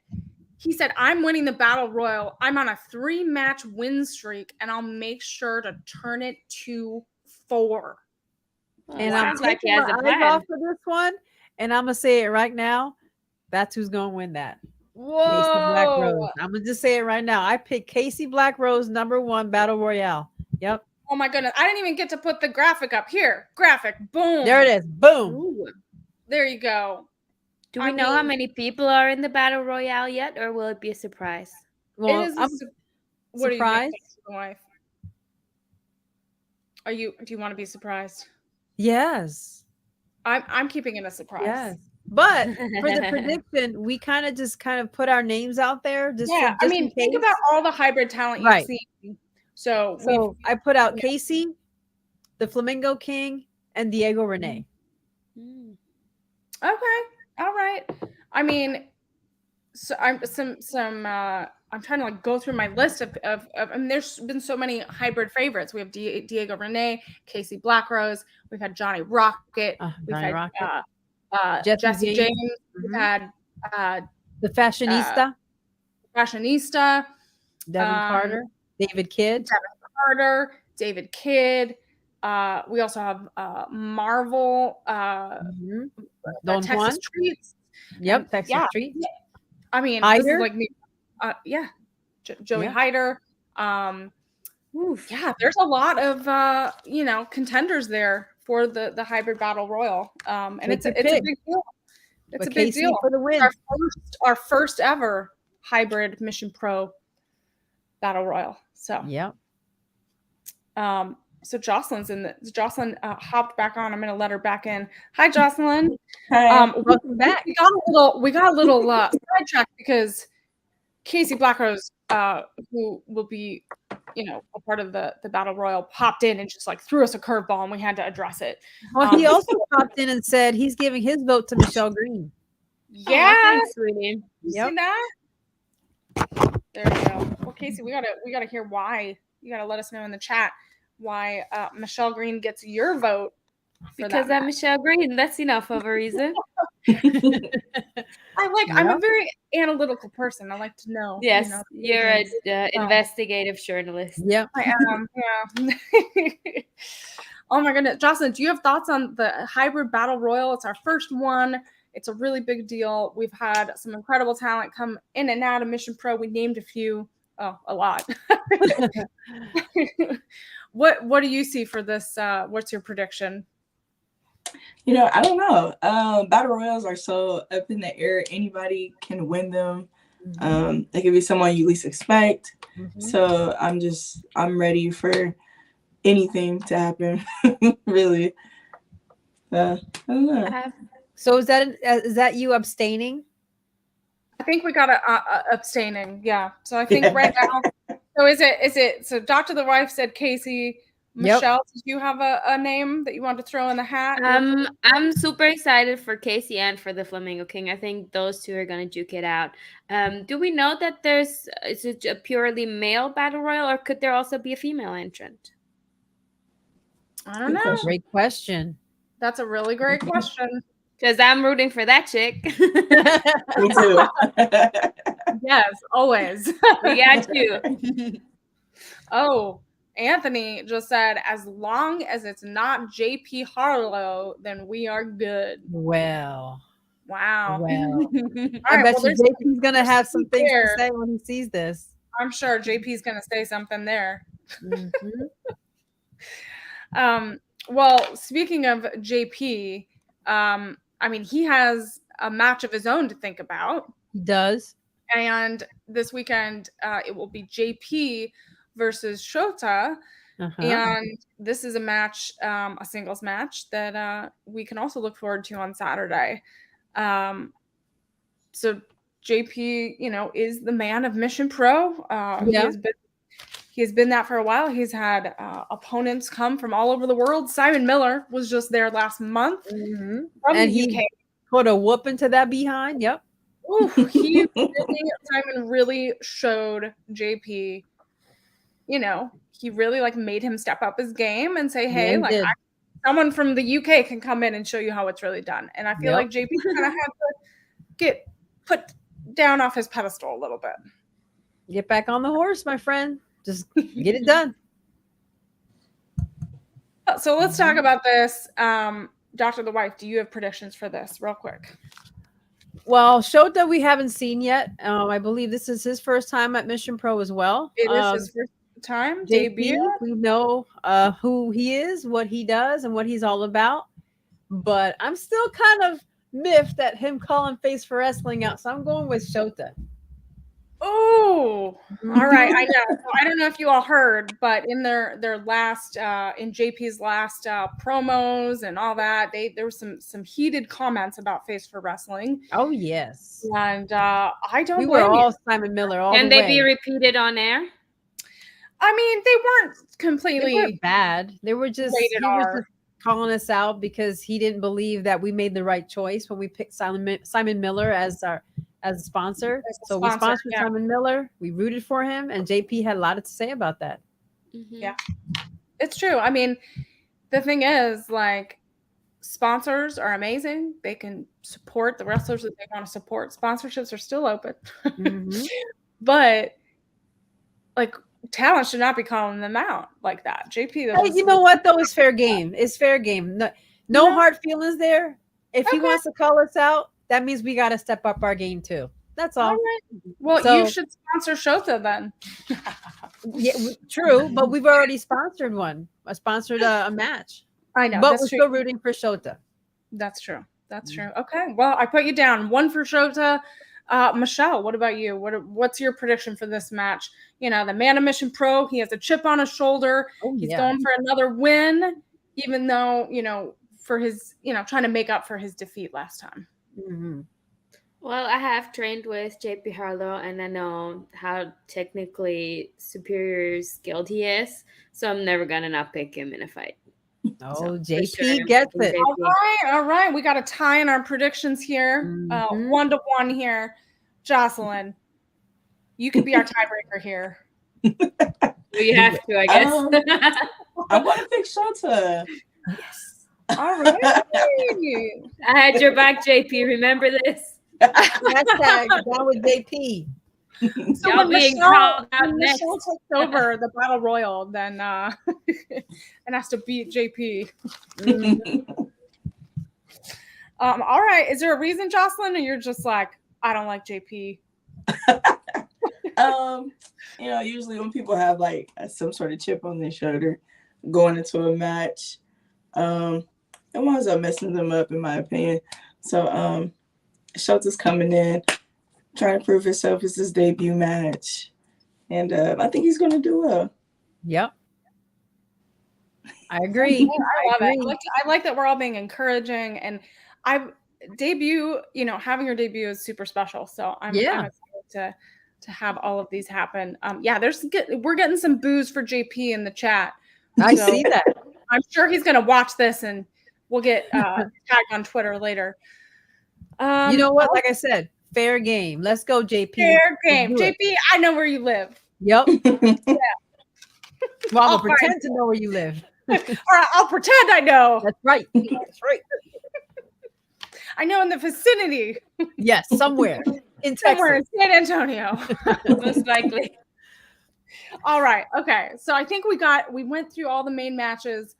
He said, "I'm winning the battle royal. I'm on a 3-match win streak, and I'll make sure to turn it to 4." And I'm taking my eyes off of this one, and I'm gonna say it right now. That's who's gonna win that. Casey Black Rose. Whoa. I'm gonna just say it right now. I picked Casey Black Rose #1 Battle Royale. Yep. Oh my goodness. I didn't even get to put the graphic up here. Graphic. Boom. There it is. Boom. Ooh. There you go. Do I we know how mean- many people are in the battle royale yet, or will it be a surprise? Well, it is I'm what do you surprised. think, wife? Do you want to be surprised? yes. I'm keeping it a surprise. Yes. But for the prediction, we kind of put our names out there. Just Yeah, just I in mean, think case. about all the hybrid talent you've Right. seen. So, So I put out Casey, the Flamingo King, and Diego Rene. Mm. okay, all right. I mean, so I'm I'm trying to like go through my list of I mean, there's been so many hybrid favorites. We have Diego Rene, Casey Blackrose. We've had Johnny Rocket. We've Johnny had Rocket. Jesse James. We've Mhm. had The Fashionista, Fashionista, Devin Carter, David Kidd. Carter, David Kidd. We also have Marvel, Mhm. the Don Texas Juan. Treats. Yep, Texas yeah. Treat. I mean, this Hyder. is like me. Yeah, Joey Yeah. Hyder. Oof. Yeah, there's a lot of contenders there for the hybrid battle royal. And Take it's a your pick. big deal. It's But a big Casey deal. for the win. Our first ever hybrid Mission Pro battle royal. So Yep. so Jocelyn hopped back on. I'm gonna let her back in. Hi, Jocelyn. Hi. Welcome back. We got a little sidetracked because Casey Blackrose, who will be, a part of the battle royal, popped in and just like threw us a curveball, and we had to address it. Well, he also popped in and said he's giving his vote to Michelle Green. Yeah, Aw, thanks, sweetie. you Yep. see that? There you go. Well, Casey, we gotta hear why. You gotta let us know in the chat why Michelle Green gets your vote. For Because that I'm Michelle Green. That's enough of a reason. I'm a very analytical person. I like to know. Yes, you're things. an investigative journalist. Yep. I am. Yeah. Oh my goodness, Jocelyn, do you have thoughts on the hybrid battle royal? It's our first one. It's a really big deal. We've had some incredible talent come in and out of Mission Pro. We named a few. Oh, a lot. What do you see for this? What's your prediction? I don't know. Battle royals are so up in the air. Anybody can win them. They could be someone you least expect. Mhm. So I'm ready for anything to happen. Really. I don't know. So is that you abstaining? I think we got abstaining. Yeah. So I think right now. So is it? So Dr. The Wife said Casey. Yep. Michelle, did you have a name that you want to throw in the hat? I'm super excited for Casey and for the Flamingo King. I think those two are gonna duke it out. Do we know that is it a purely male battle royal, or could there also be a female entrant? I don't Good know. question. Great question. That's a really great question. Because I'm rooting for that chick. Me too. Yes, always. We got you. Oh, Anthony just said, as long as it's not JP Harlow, then we are good. Well. Wow. Well. All I right, bet well, you JP's gonna have some things there. to say when he sees this. I'm sure JP's going to say something there. Mhm. Well, speaking of JP, I mean, he has a match of his own to think about. He does. And this weekend, it will be JP versus Shota. Uh-huh. And this is a match, a singles match that we can also look forward to on Saturday. So JP, is the man of Mission Pro. Yeah. He has been that for a while. He's had opponents come from all over the world. Simon Miller was just there last month Mhm. from And the he UK. put a whoop into that behind. Yep. Ooh, Simon really showed JP, he really like made him step up his game and say, hey, Yeah, he like did. someone from the UK can come in and show you how it's really done. And I feel Yep. like JP kind of had to get put down off his pedestal a little bit. Get back on the horse, my friend. Just get it done. So let's talk about this. Dr. The Wife, do you have predictions for this real quick? Well, Shota we haven't seen yet. I believe this is his first time at Mission Pro as well. It is his first time JP, debut. we know who he is, what he does, and what he's all about. But I'm still kind of miffed at him calling Face for Wrestling out, so I'm going with Shota. Oh, all right. I know. So I don't know if you all heard, but in their last in JP's last promos and all that, there was some heated comments about Face for Wrestling, Oh yes, and I don't we were blame you. all Simon Miller all Can the they way. be repeated on air? I mean, they weren't They completely weren't bad. They were just rated he was R. just calling us out because he didn't believe that we made the right choice when we picked Simon Miller as a sponsor. As a So we sponsor, sponsored yeah. Simon Miller. We rooted for him, and JP had a lot to say about that. Mhm. Yeah. It's true. I mean, the thing is, like, sponsors are amazing. They can support the wrestlers that they want to support. Sponsorships are still open. Mhm. But like, talent should not be calling them out like that. JP, that Hey, was, you know what though? It's fair game. It's fair game. No Yeah. hard feelings there. If he Okay. wants to call us out, that means we got to step up our game too. That's all. all right. Well, So- you should sponsor Shota then. Yeah, true. But we've already sponsored one. I sponsored a match. I know. But that's we're true. still rooting for Shota. That's true. That's Mm. true. Okay. Well, I put you down. One for Shota. Michelle, what about you? What's your prediction for this match? You know, the man of Mission Pro, he has a chip on his shoulder. Oh, He's yeah. going for another win, even though, for his, trying to make up for his defeat last time. Mhm. Well, I have trained with JP Harlow, and I know how technically superior skilled he is. So I'm never gonna not pick him in a fight. Oh, So, for JP sure, I'm gets picking it. JP. All right. We got a tie in our predictions here. Mhm. 1-1 here. Jocelyn, you could be our tiebreaker here. So you have to, I guess. I'm going to pick Shota. Yes. All right. I had your back, JP. Remember this? Hashtag down with JP. So Y'all when being Michelle, called out when next. Michelle takes over the battle royal, then and has to beat JP. All right. Is there a reason, Jocelyn, or you're just like, I don't like JP? Usually when people have like some sort of chip on their shoulder going into a match, it winds up messing them up, in my opinion. So Shota's coming in, trying to prove himself. It's his debut match, and I think he's going to do well. Yep. I agree. I love it. I like that we're all being encouraging, and having your debut is super special. So I'm excited to have all of these happen. We're getting some boos for JP in the chat. I So see that. I'm sure he's going to watch this, and we'll get tagged on Twitter later. You know what? Like I said, fair game. Let's go, JP. Fair game. do it. JP, I know where you live. Yep. Well, I'm All gonna pretend to know where you live. Or I'll pretend I know. That's right. That's right. I know in the vicinity, Yes, somewhere in somewhere Texas. in San Antonio. Most likely. All right. Okay. So I think we went through all the main matches.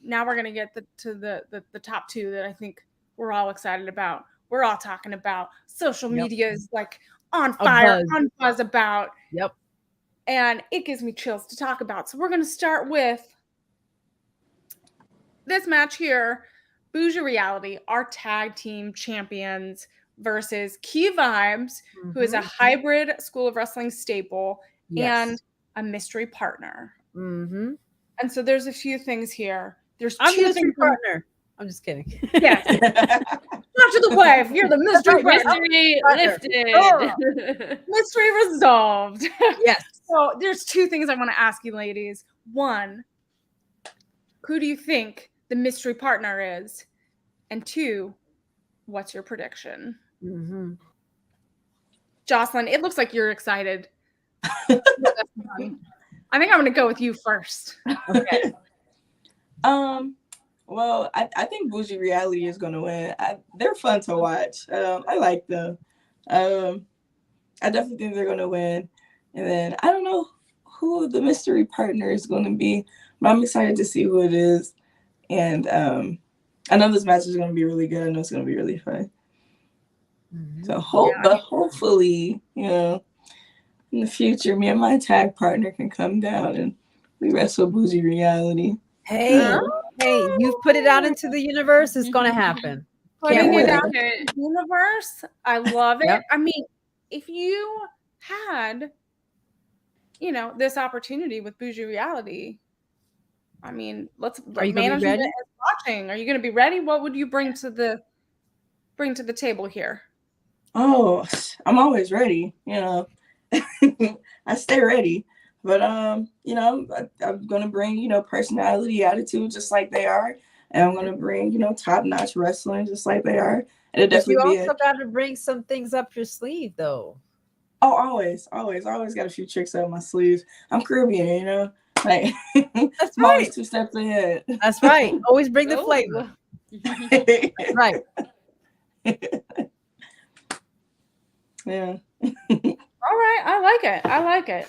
Now we're gonna get to the top two that I think we're all excited about. We're all talking about. Social Yep. media is like on fire, buzz. on buzz about. Yep. And it gives me chills to talk about. So we're gonna start with this match here. Bougie Reality, our tag team champions, versus Key Vibes, who is a hybrid School of Wrestling staple and a mystery partner. Mm-hmm. And so there's a few things here. There's I'm two the mystery things. partner. I'm just kidding. Yes, not to the wave. You're the mystery right, partner. Mystery Oh. lifted. Mystery resolved. Yes. So there's two things I want to ask you, ladies. One, who do you think the mystery partner is? And two, what's your prediction? Mm-hmm. Jocelyn, it looks like you're excited. I think I'm going to go with you first. Okay. Well, I think Bougie Reality is going to win. They're fun to watch. I like them. I definitely think they're going to win. And then I don't know who the mystery partner is going to be, but I'm excited to see who it is. And I know this match is going to be really good. I know it's going to be really fun. Mhm. So Yeah. but hopefully, in the future, me and my tag partner can come down and we wrestle Bougie Reality. Hey, Oh, hey, you've put it out into the universe. It's gonna happen. putting Can't it wait. out in the universe. I love it. Yep. I mean, if you had, this opportunity with Bougie Reality, I mean, Are you gonna be management ready? is watching. Are you going to be ready? What would you bring to the table here? Oh, I'm always ready. I stay ready. But I'm gonna bring personality, attitude, just like they are, and I'm gonna bring top notch wrestling, just like they are. It'll But you definitely be also got to bring some things up your sleeve, though. always, got a few tricks up my sleeve. I'm Caribbean, like That's I'm right. always 2 steps ahead. That's right. Always bring the Oh. flavor. That's right. Yeah. All right, I like it. I like it.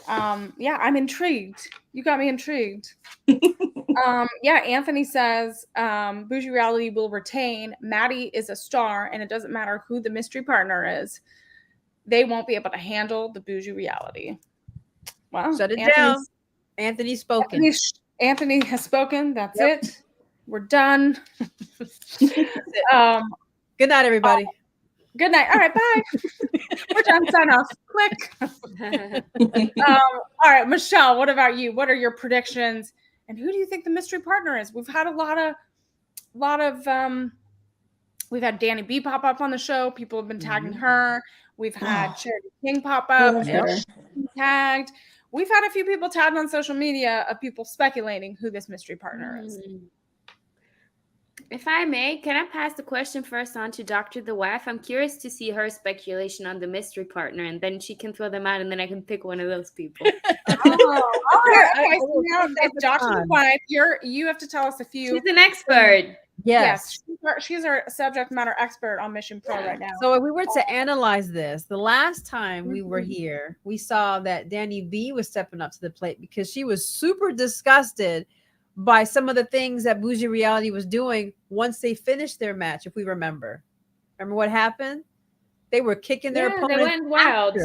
Yeah, I'm intrigued. You got me intrigued. Yeah, Anthony says Bougie Reality will retain. Maddie is a star, and it doesn't matter who the mystery partner is. They won't be able to handle the Bougie Reality. Wow. Shut it down. Anthony's spoken. Anthony has spoken. That's Yep. it. We're done. Good night, everybody. Good night. All right, bye. We're done. Sign off. Click. All right, Michelle, what about you? What are your predictions? And who do you think the mystery partner is? We've had a lot of we've had Danny B pop up on the show. People have been tagging her. We've had Charity King pop up. Tagged. We've had a few people tagged on social media of people speculating who this mystery partner is. If I may, can I pass the question first on to Dr. The Wife? I'm curious to see her speculation on the mystery partner, and then she can throw them out, and then I can pick one of those people. Oh, all right. Okay, so now Dr. The Wife, you have to tell us a few. She's an expert. Yes. She's our subject matter expert on Mission Pro right now. So if we were to analyze this, the last time we were here, we saw that Danny B was stepping up to the plate because she was super disgusted by some of the things that Bougie Reality was doing once they finished their match, if we remember. Remember what happened? They were kicking their opponent. They went wild.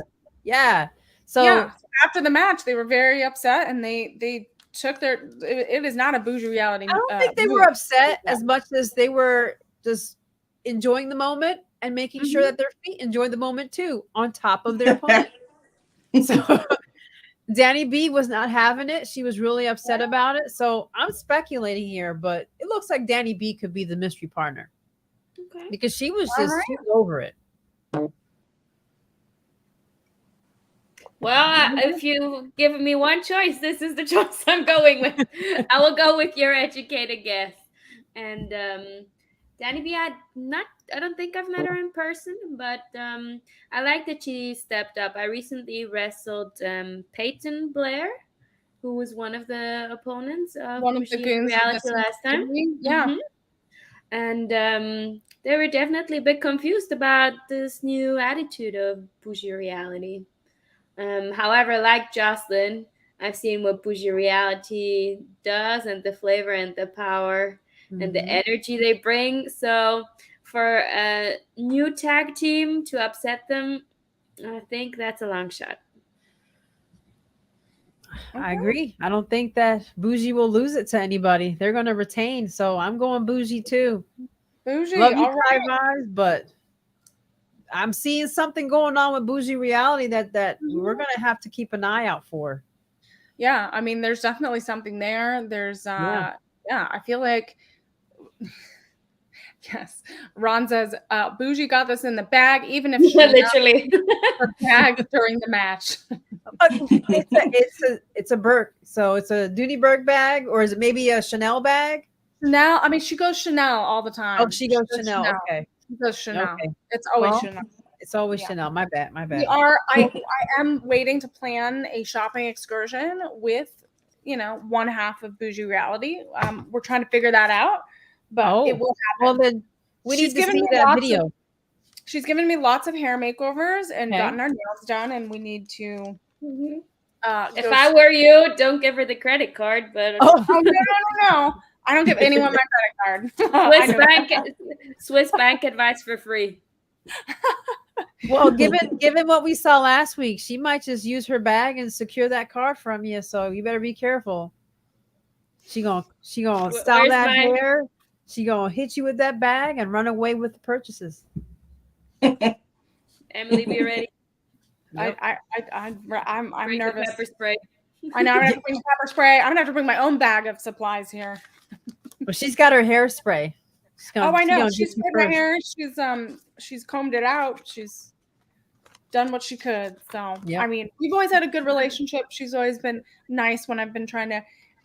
Yeah. So after the match, they were very upset and they took their it is not a Bougie Reality. I don't think they were upset as much as they were just enjoying the moment and making sure that their feet enjoyed the moment too, on top of their opponent. So Danny B was not having it. She was really upset about it. So I'm speculating here, but it looks like Danny B could be the mystery partner. Okay. Because she was just over it. Well, if you've given me one choice, this is the choice I'm going with. I will go with your educated guess. And Danny B, I don't think I've met her in person, but I like that she stepped up. I recently wrestled Peyton Blair, who was one of the opponents of Bougie Reality last time. Yeah. Mm-hmm. And they were definitely a bit confused about this new attitude of Bougie Reality. However, like Jocelyn, I've seen what Bougie Reality does and the flavor and the power and the energy they bring. So for a new tag team to upset them, I think that's a long shot. I agree. I don't think that Bougie will lose it to anybody. They're going to retain. So I'm going Bougie too. Bougie, love you, but I'm seeing something going on with Bougie Reality that we're going to have to keep an eye out for. Yeah, I mean, there's definitely something there. There's, I feel like, yes. Ron says, Bougie got this in the bag, even if she literally her bag during the match. It's a Burke, so it's a Dooney Burke bag, or is it maybe a Chanel bag? Chanel. I mean, she goes Chanel all the time. Oh, she goes Chanel. Okay. She goes Chanel. Okay. It's always Chanel. It's always Chanel. My bad. I am waiting to plan a shopping excursion with, one half of Bougie Reality. We're trying to figure that out, but it will happen. Well, then we need to see that video. She's given me lots of hair makeovers and gotten our nails done, and we need to. If I were you, don't give her the credit card. But no. I don't give anyone my credit card. Swiss bank advice for free. Well, given what we saw last week, she might just use her bag and secure that car from you. So you better be careful. She gonna style Where's that my- hair. She gonna hit you with that bag and run away with the purchases. Emily, be ready. Yep. I'm Bring the nervous. pepper spray. I know I'm gonna have to bring pepper spray. I'm gonna have to bring my own bag of supplies here. Well, she's got her hairspray. Oh, I know. She's She's sprayed my hair. She's combed it out. She's done what she could. So Yep. I mean, we've always had a good relationship. She's always been nice when I've been trying to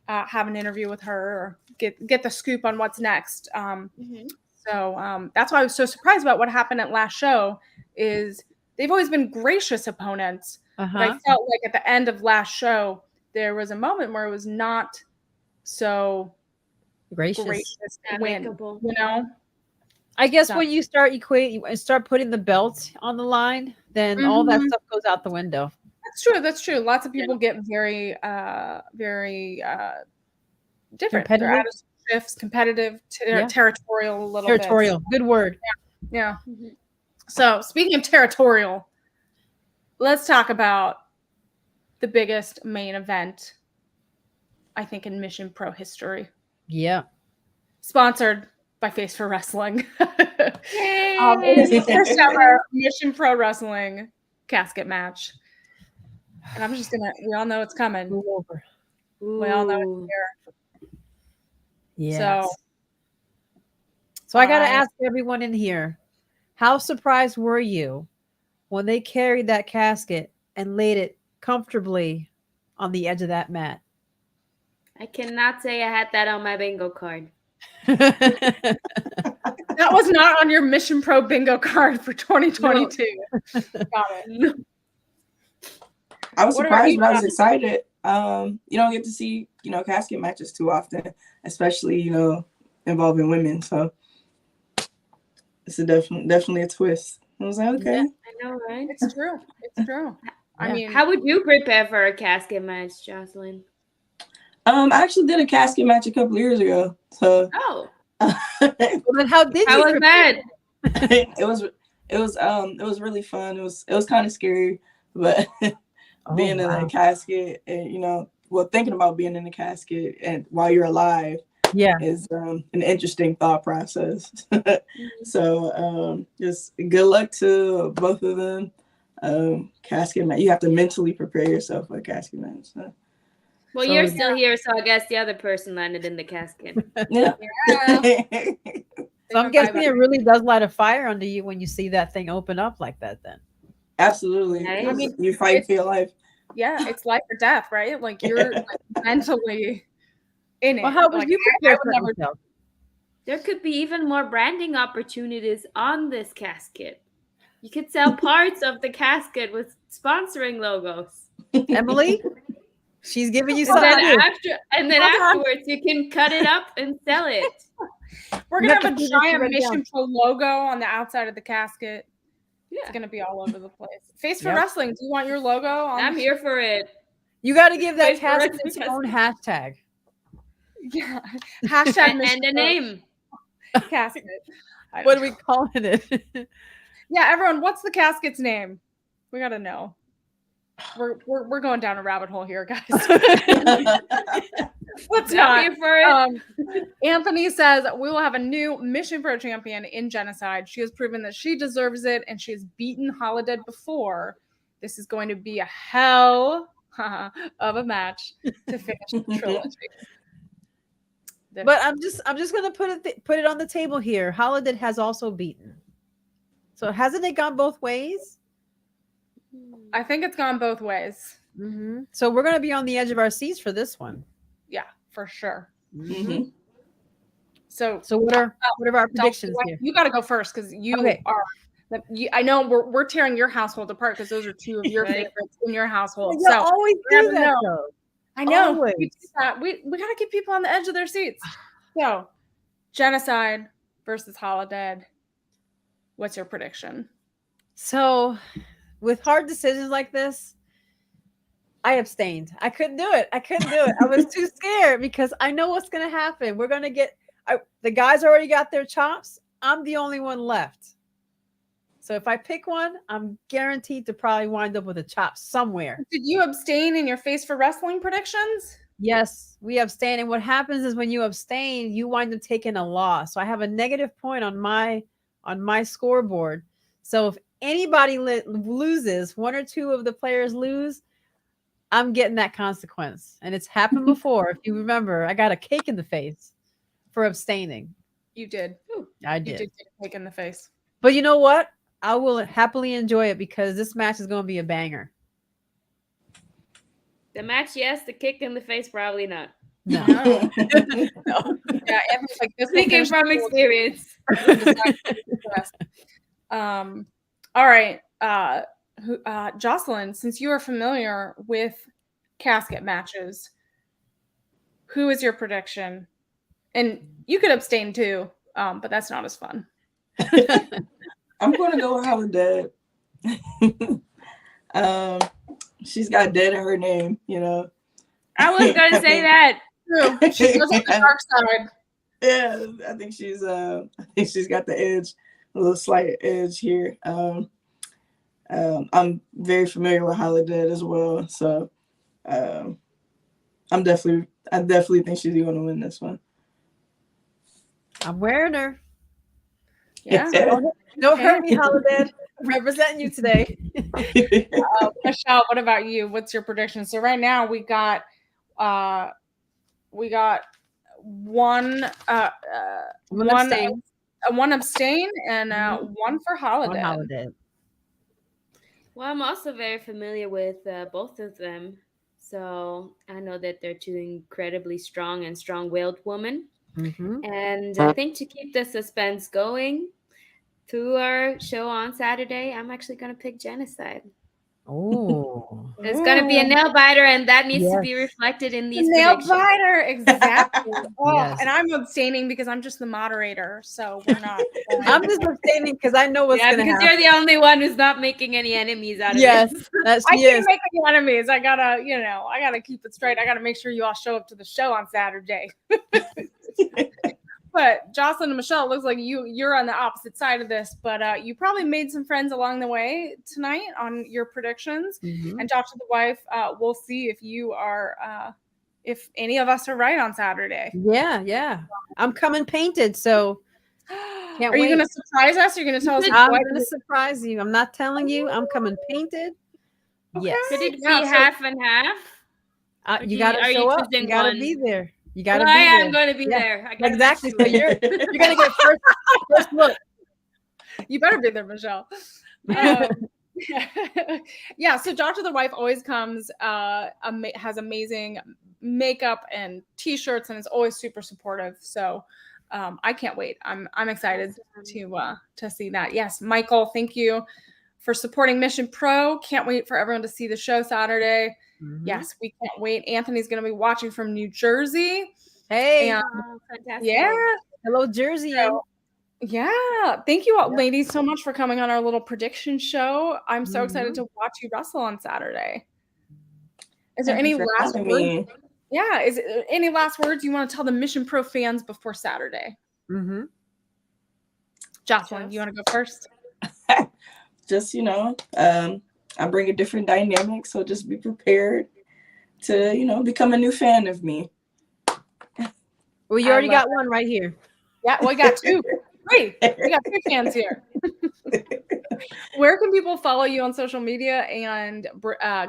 have an interview with her or get the scoop on what's next. So that's why I was so surprised about what happened at last show. Is they've always been gracious opponents, but I felt like at the end of last show there was a moment where it was not so Gracious. to win. Amicable. You know. I guess So- when you start equating and start putting the belt on the line, then all that Mhm. stuff goes out the window. That's true. That's true. Lots of people get very different. Their Competitive? attitude shifts, competitive, Yeah. territorial a little Territorial. Good word. bit. Yeah. Mhm. So speaking of territorial, let's talk about the biggest main event, I think, in Mission Pro history. Yeah. Sponsored by Face for Wrestling. Yay! It is the first ever Mission Pro Wrestling casket match. And I'm just gonna, we all know it's coming. Move over. We all know it's Ooh. here. Yes. So I got to ask everyone in here, how surprised were you when they carried that casket and laid it comfortably on the edge of that mat? I cannot say I had that on my bingo card. That was not on your Mission Pro bingo card for 2022. Got it. I was What about surprised, you, but I was Josh? excited. You don't get to see, casket matches too often, especially, involving women. So it's definitely a twist. I was like, okay. I know, right? It's true. It's true. I Yeah. mean, How would you prepare for a casket match, Jocelyn? I actually did a casket match a couple years ago. So Oh, Well, then how did how you was prepare? that? it was really fun. It was kind of scary, but Oh, being in wow. a casket and thinking about being in a casket and while you're alive Yeah. is an interesting thought process. So just good luck to both of them. Casket match. You have to mentally prepare yourself for a casket match. So, Well, So- you're still here, so I guess the other person landed in the casket. yeah. So I'm guessing it really does light a fire under you when you see that thing open up like that then. Absolutely. Right? I mean, You fight for your life. yeah, it's life or death, right? Like you're like, mentally in it. Well, how would Like, you I prepare would for never yourself? There could be even more branding opportunities on this casket. You could sell parts of the casket with sponsoring logos. Emily? She's giving you And then, something. afterwards, you can cut it up and sell it. We're You gonna have have to a do this giant right Mission Pro logo on the outside of the casket. It's Yeah, gonna be all over the place. Face for Yep. Wrestling. Do you want your logo on? I'm here for it. You got to give that Wait for casket wrestling its own hashtag. Yeah. Hashtag And Mission a Pro name. casket. I What don't are we know. calling it? Yeah, everyone, what's the casket's name? We gotta know. We're going down a rabbit hole here, guys. Let's I'm not. here for it. Anthony says we will have a new Mission Pro champion in Genocide. She has proven that she deserves it, and she has beaten Holiday before. This is going to be a hell of a match to finish the trilogy. But I'm just gonna put it on the table here. Holiday has also beaten. So hasn't it gone both ways? I think it's gone both ways. Mm-hmm. So we're gonna be on the edge of our seats for this one. Yeah, for sure. Mhm. So So what are our predictions Dulcie, here? you got to go first because you Okay. are. I know we're tearing your household apart because those are two of your Right. favorites in your household. You So always never do that know. though. I know always. we do that. We got to keep people on the edge of their seats. So, Genocide versus Holodead. What's your prediction? So with hard decisions like this, I abstained. I couldn't do it. I was too scared because I know what's going to happen. We're going to get the guys already got their chops. I'm the only one left. So if I pick one, I'm guaranteed to probably wind up with a chop somewhere. Did you abstain in your Face for Wrestling predictions? Yes, we abstain. And what happens is when you abstain, you wind up taking a loss. So I have a negative point on my scoreboard. So if anybody loses, one or two of the players lose, I'm getting that consequence. And it's happened before. If you remember, I got a cake in the face for abstaining. You did. I You did. did get a kick in the face. But you know what? I will happily enjoy it because this match is going to be a banger. The match, yes. The kick in the face, probably not. No. No. Yeah, Anthony's like this. will Speaking finish from the world. experience. All right. Jocelyn, since you are familiar with casket matches, who is your prediction? And you could abstain too, but that's not as fun. I'm going to go with Holiday. She's got dead in her name, you know. I was going to say that. True. She goes on the dark side. Yeah, I think she's got the edge, a little slight edge here. I'm very familiar with Holiday as well, so I definitely think she's going to win this one. I'm wearing her. Yeah. Don't hurt me, Holiday. I'm representing you today. Michelle, what about you? What's your prediction? So right now we got one abstain and one for Holiday. On Holiday. Well, I'm also very familiar with both of them. So I know that they're two incredibly strong and strong-willed women. Mm-hmm. And I think to keep the suspense going through our show on Saturday, I'm actually going to pick Genocide. Oh. There's going to be a nail biter, and that needs to Yes. be reflected in these Nail predictions. biter, exactly. Oh, Yes. and I'm abstaining because I'm just the moderator, so we're not. I'm just abstaining because I know what's Yeah, going to because happen. you're the only one who's not making any enemies out of Yes, it. that's I yes. can't make any enemies. I gotta keep it straight. I gotta make sure you all show up to the show on Saturday. But Jocelyn and Michelle, it looks like you're on the opposite side of this, but you probably made some friends along the way tonight on your predictions. Mhm. And Josh the wife, we'll see if you are, if any of us are right on Saturday. Yeah. I'm coming painted, so Are you wait. going to surprise us? You're going to tell us I'm what? going to surprise you. I'm not telling you. I'm coming painted. Okay. Yes. Could it be Yeah, so- half and half? You got to are you show up. choosing You got to one? be there. You got to Well, be I there. am going to be Yeah. there. I gotta Exactly. make So sure. you're going to get first look. You better be there, Michelle. Yeah, so Dr. the wife always comes, has amazing makeup and t-shirts, and is always super supportive. So I can't wait. I'm excited to see that. Yes, Michael, thank you for supporting Mission Pro. Can't wait for everyone to see the show Saturday. Mhm. Yes, we can't wait. Anthony's going to be watching from New Jersey. Hey, And Oh, fantastic. yeah. hello, Jersey. So, yeah. Thank you all, Yeah. ladies, so much for coming on our little prediction show. I'm so excited Mm-hmm. to watch you wrestle on Saturday. Is there Thank any you for last having words? me. Yeah. Is it any last words you want to tell the Mission Pro fans before Saturday? Mm-hmm. Jocelyn, you want to go first? Just, I bring a different dynamic, so just be prepared to, become a new fan of me. Well, you I already love got one right here. Yeah, we got two. Three. We got 3 fans here. Where can people follow you on social media and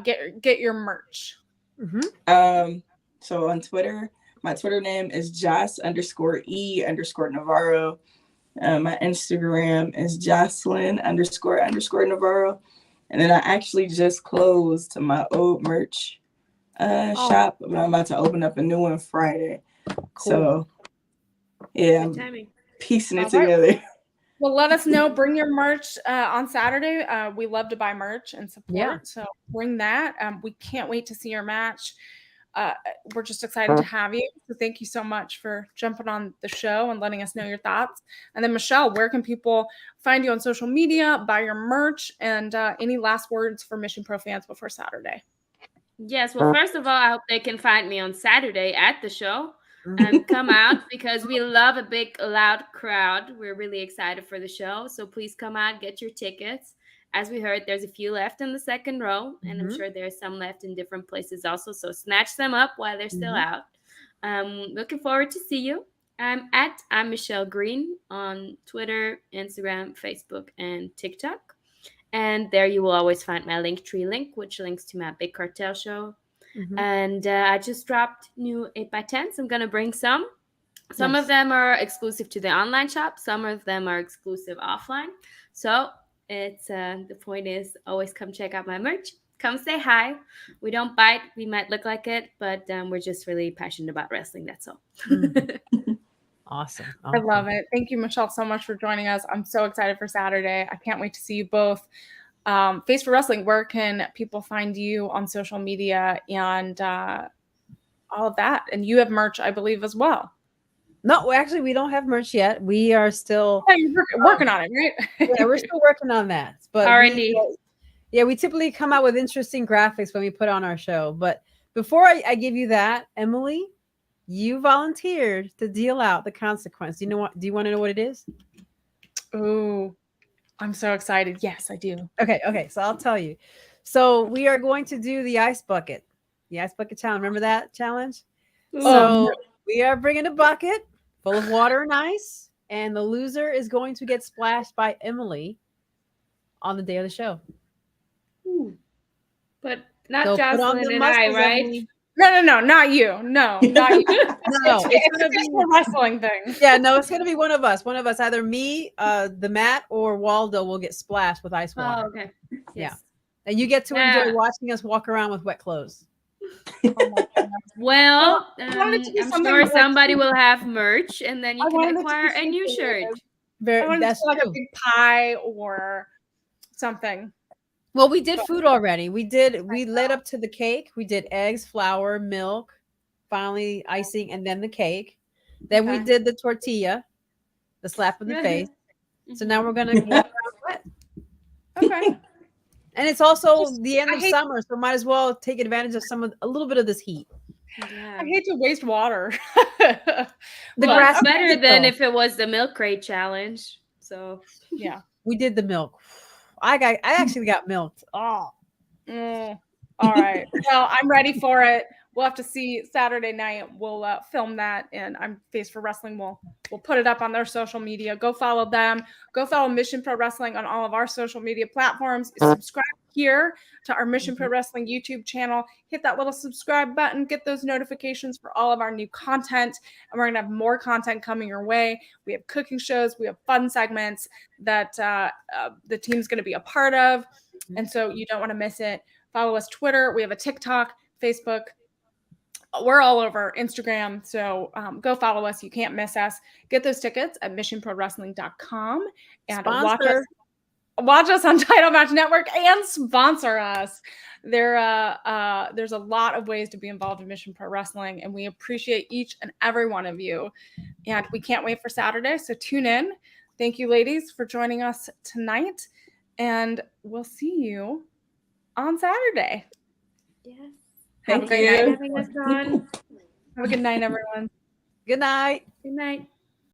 get your merch? Mm-hmm. So on Twitter, my Twitter name is Joss_E_Navarro. My Instagram is Jocelyn__Navarro. And then I actually just closed my old merch shop, but I'm about to open up a new one Friday. Cool. So yeah, Good I'm timing. piecing it All right. together. Well, let us know. Bring your merch on Saturday. We love to buy merch and support. Yeah. So bring that. We can't wait to see your match. We're just excited to have you. So thank you so much for jumping on the show and letting us know your thoughts. And then Michelle, where can people find you on social media, buy your merch, and any last words for Mission Pro fans before Saturday? Yes. Well, first of all, I hope they can find me on Saturday at the show. come out because we love a big, loud crowd. We're really excited for the show. So please come out, get your tickets. As we heard, there's a few left in the second row, and I'm sure there's some left in different places also. So snatch them up while they're still out. Looking forward to see you. I'm Michelle Green on Twitter, Instagram, Facebook, and TikTok. And there you will always find my Linktree link, which links to my Big Cartel show. And I just dropped new 8x10s. I'm going to bring some. Some of them are exclusive to the online shop. Some of them are exclusive offline. So it's the point is always come check out my merch. Come say hi. We don't bite. We might look like it, but we're just really passionate about wrestling. That's all. Awesome. I love it. Thank you, Michelle, so much for joining us. I'm so excited for Saturday. I can't wait to see you both. Face for Wrestling, where can people find you on social media and all of that? And you have merch, I believe, as well. No, actually, we don't have merch yet. We are still You're working on it, right? yeah, we're still working on that. But R&D. we typically come out with interesting graphics when we put on our show. But before I give you that, Emily, you volunteered to deal out the consequence. Do you want to know what it is? Oh, I'm so excited. Yes, I do. Okay. So I'll tell you. So we are going to do the ice bucket challenge. Remember that challenge? So we are bringing a bucket full of water and ice, and the loser is going to get splashed by Emily on the day of the show. But not So put on Jocelyn the and I, muscles, right? Emily. No, not you. No, not you. No, it's gonna be a wrestling thing. Yeah, no, it's gonna be one of us. Either me, the Matt, or Waldo will get splashed with ice water. Oh, okay. Yeah. And you get to enjoy watching us walk around with wet clothes. Well, wanted it to be I'm something sure like- somebody will have merch, and then you I can wanted it to be acquire a new something shirt. I wanted That's to like true. a big pie or something. Well, we did food already. We led up to the cake. We did eggs, flour, milk, finally icing, and then the cake. Then we did the tortilla, the slap in the face. So now we're gonna walk around wet. Okay. And it's also the end of summer, so might as well take advantage of a little bit of this heat. Yeah. I hate to waste water. The Well, grass it's better than though. if it was the milk crate challenge. So Yeah. We did the milk. I actually got milked. Oh, All right. Well, I'm ready for it. We'll have to see Saturday night. We'll film that, and I'm Face for Wrestling. We'll put it up on their social media. Go follow them. Go follow Mission Pro Wrestling on all of our social media platforms. Subscribe here to our Mission Pro Wrestling YouTube channel. Hit that little subscribe button. Get those notifications for all of our new content. And we're gonna have more content coming your way. We have cooking shows. We have fun segments that the team's gonna be a part of, and so you don't want to miss it. Follow us Twitter. We have a TikTok, Facebook. We're all over Instagram. So go follow us. You can't miss us. Get those tickets at missionprowrestling.com and watch us on Title Match Network and sponsor us. There's a lot of ways to be involved in Mission Pro Wrestling, and we appreciate each and every one of you. And we can't wait for Saturday. So tune in. Thank you, ladies, for joining us tonight. And we'll see you on Saturday. yes. Thank Have a you. great night, having us on. Have a good night, everyone. good night. Good night.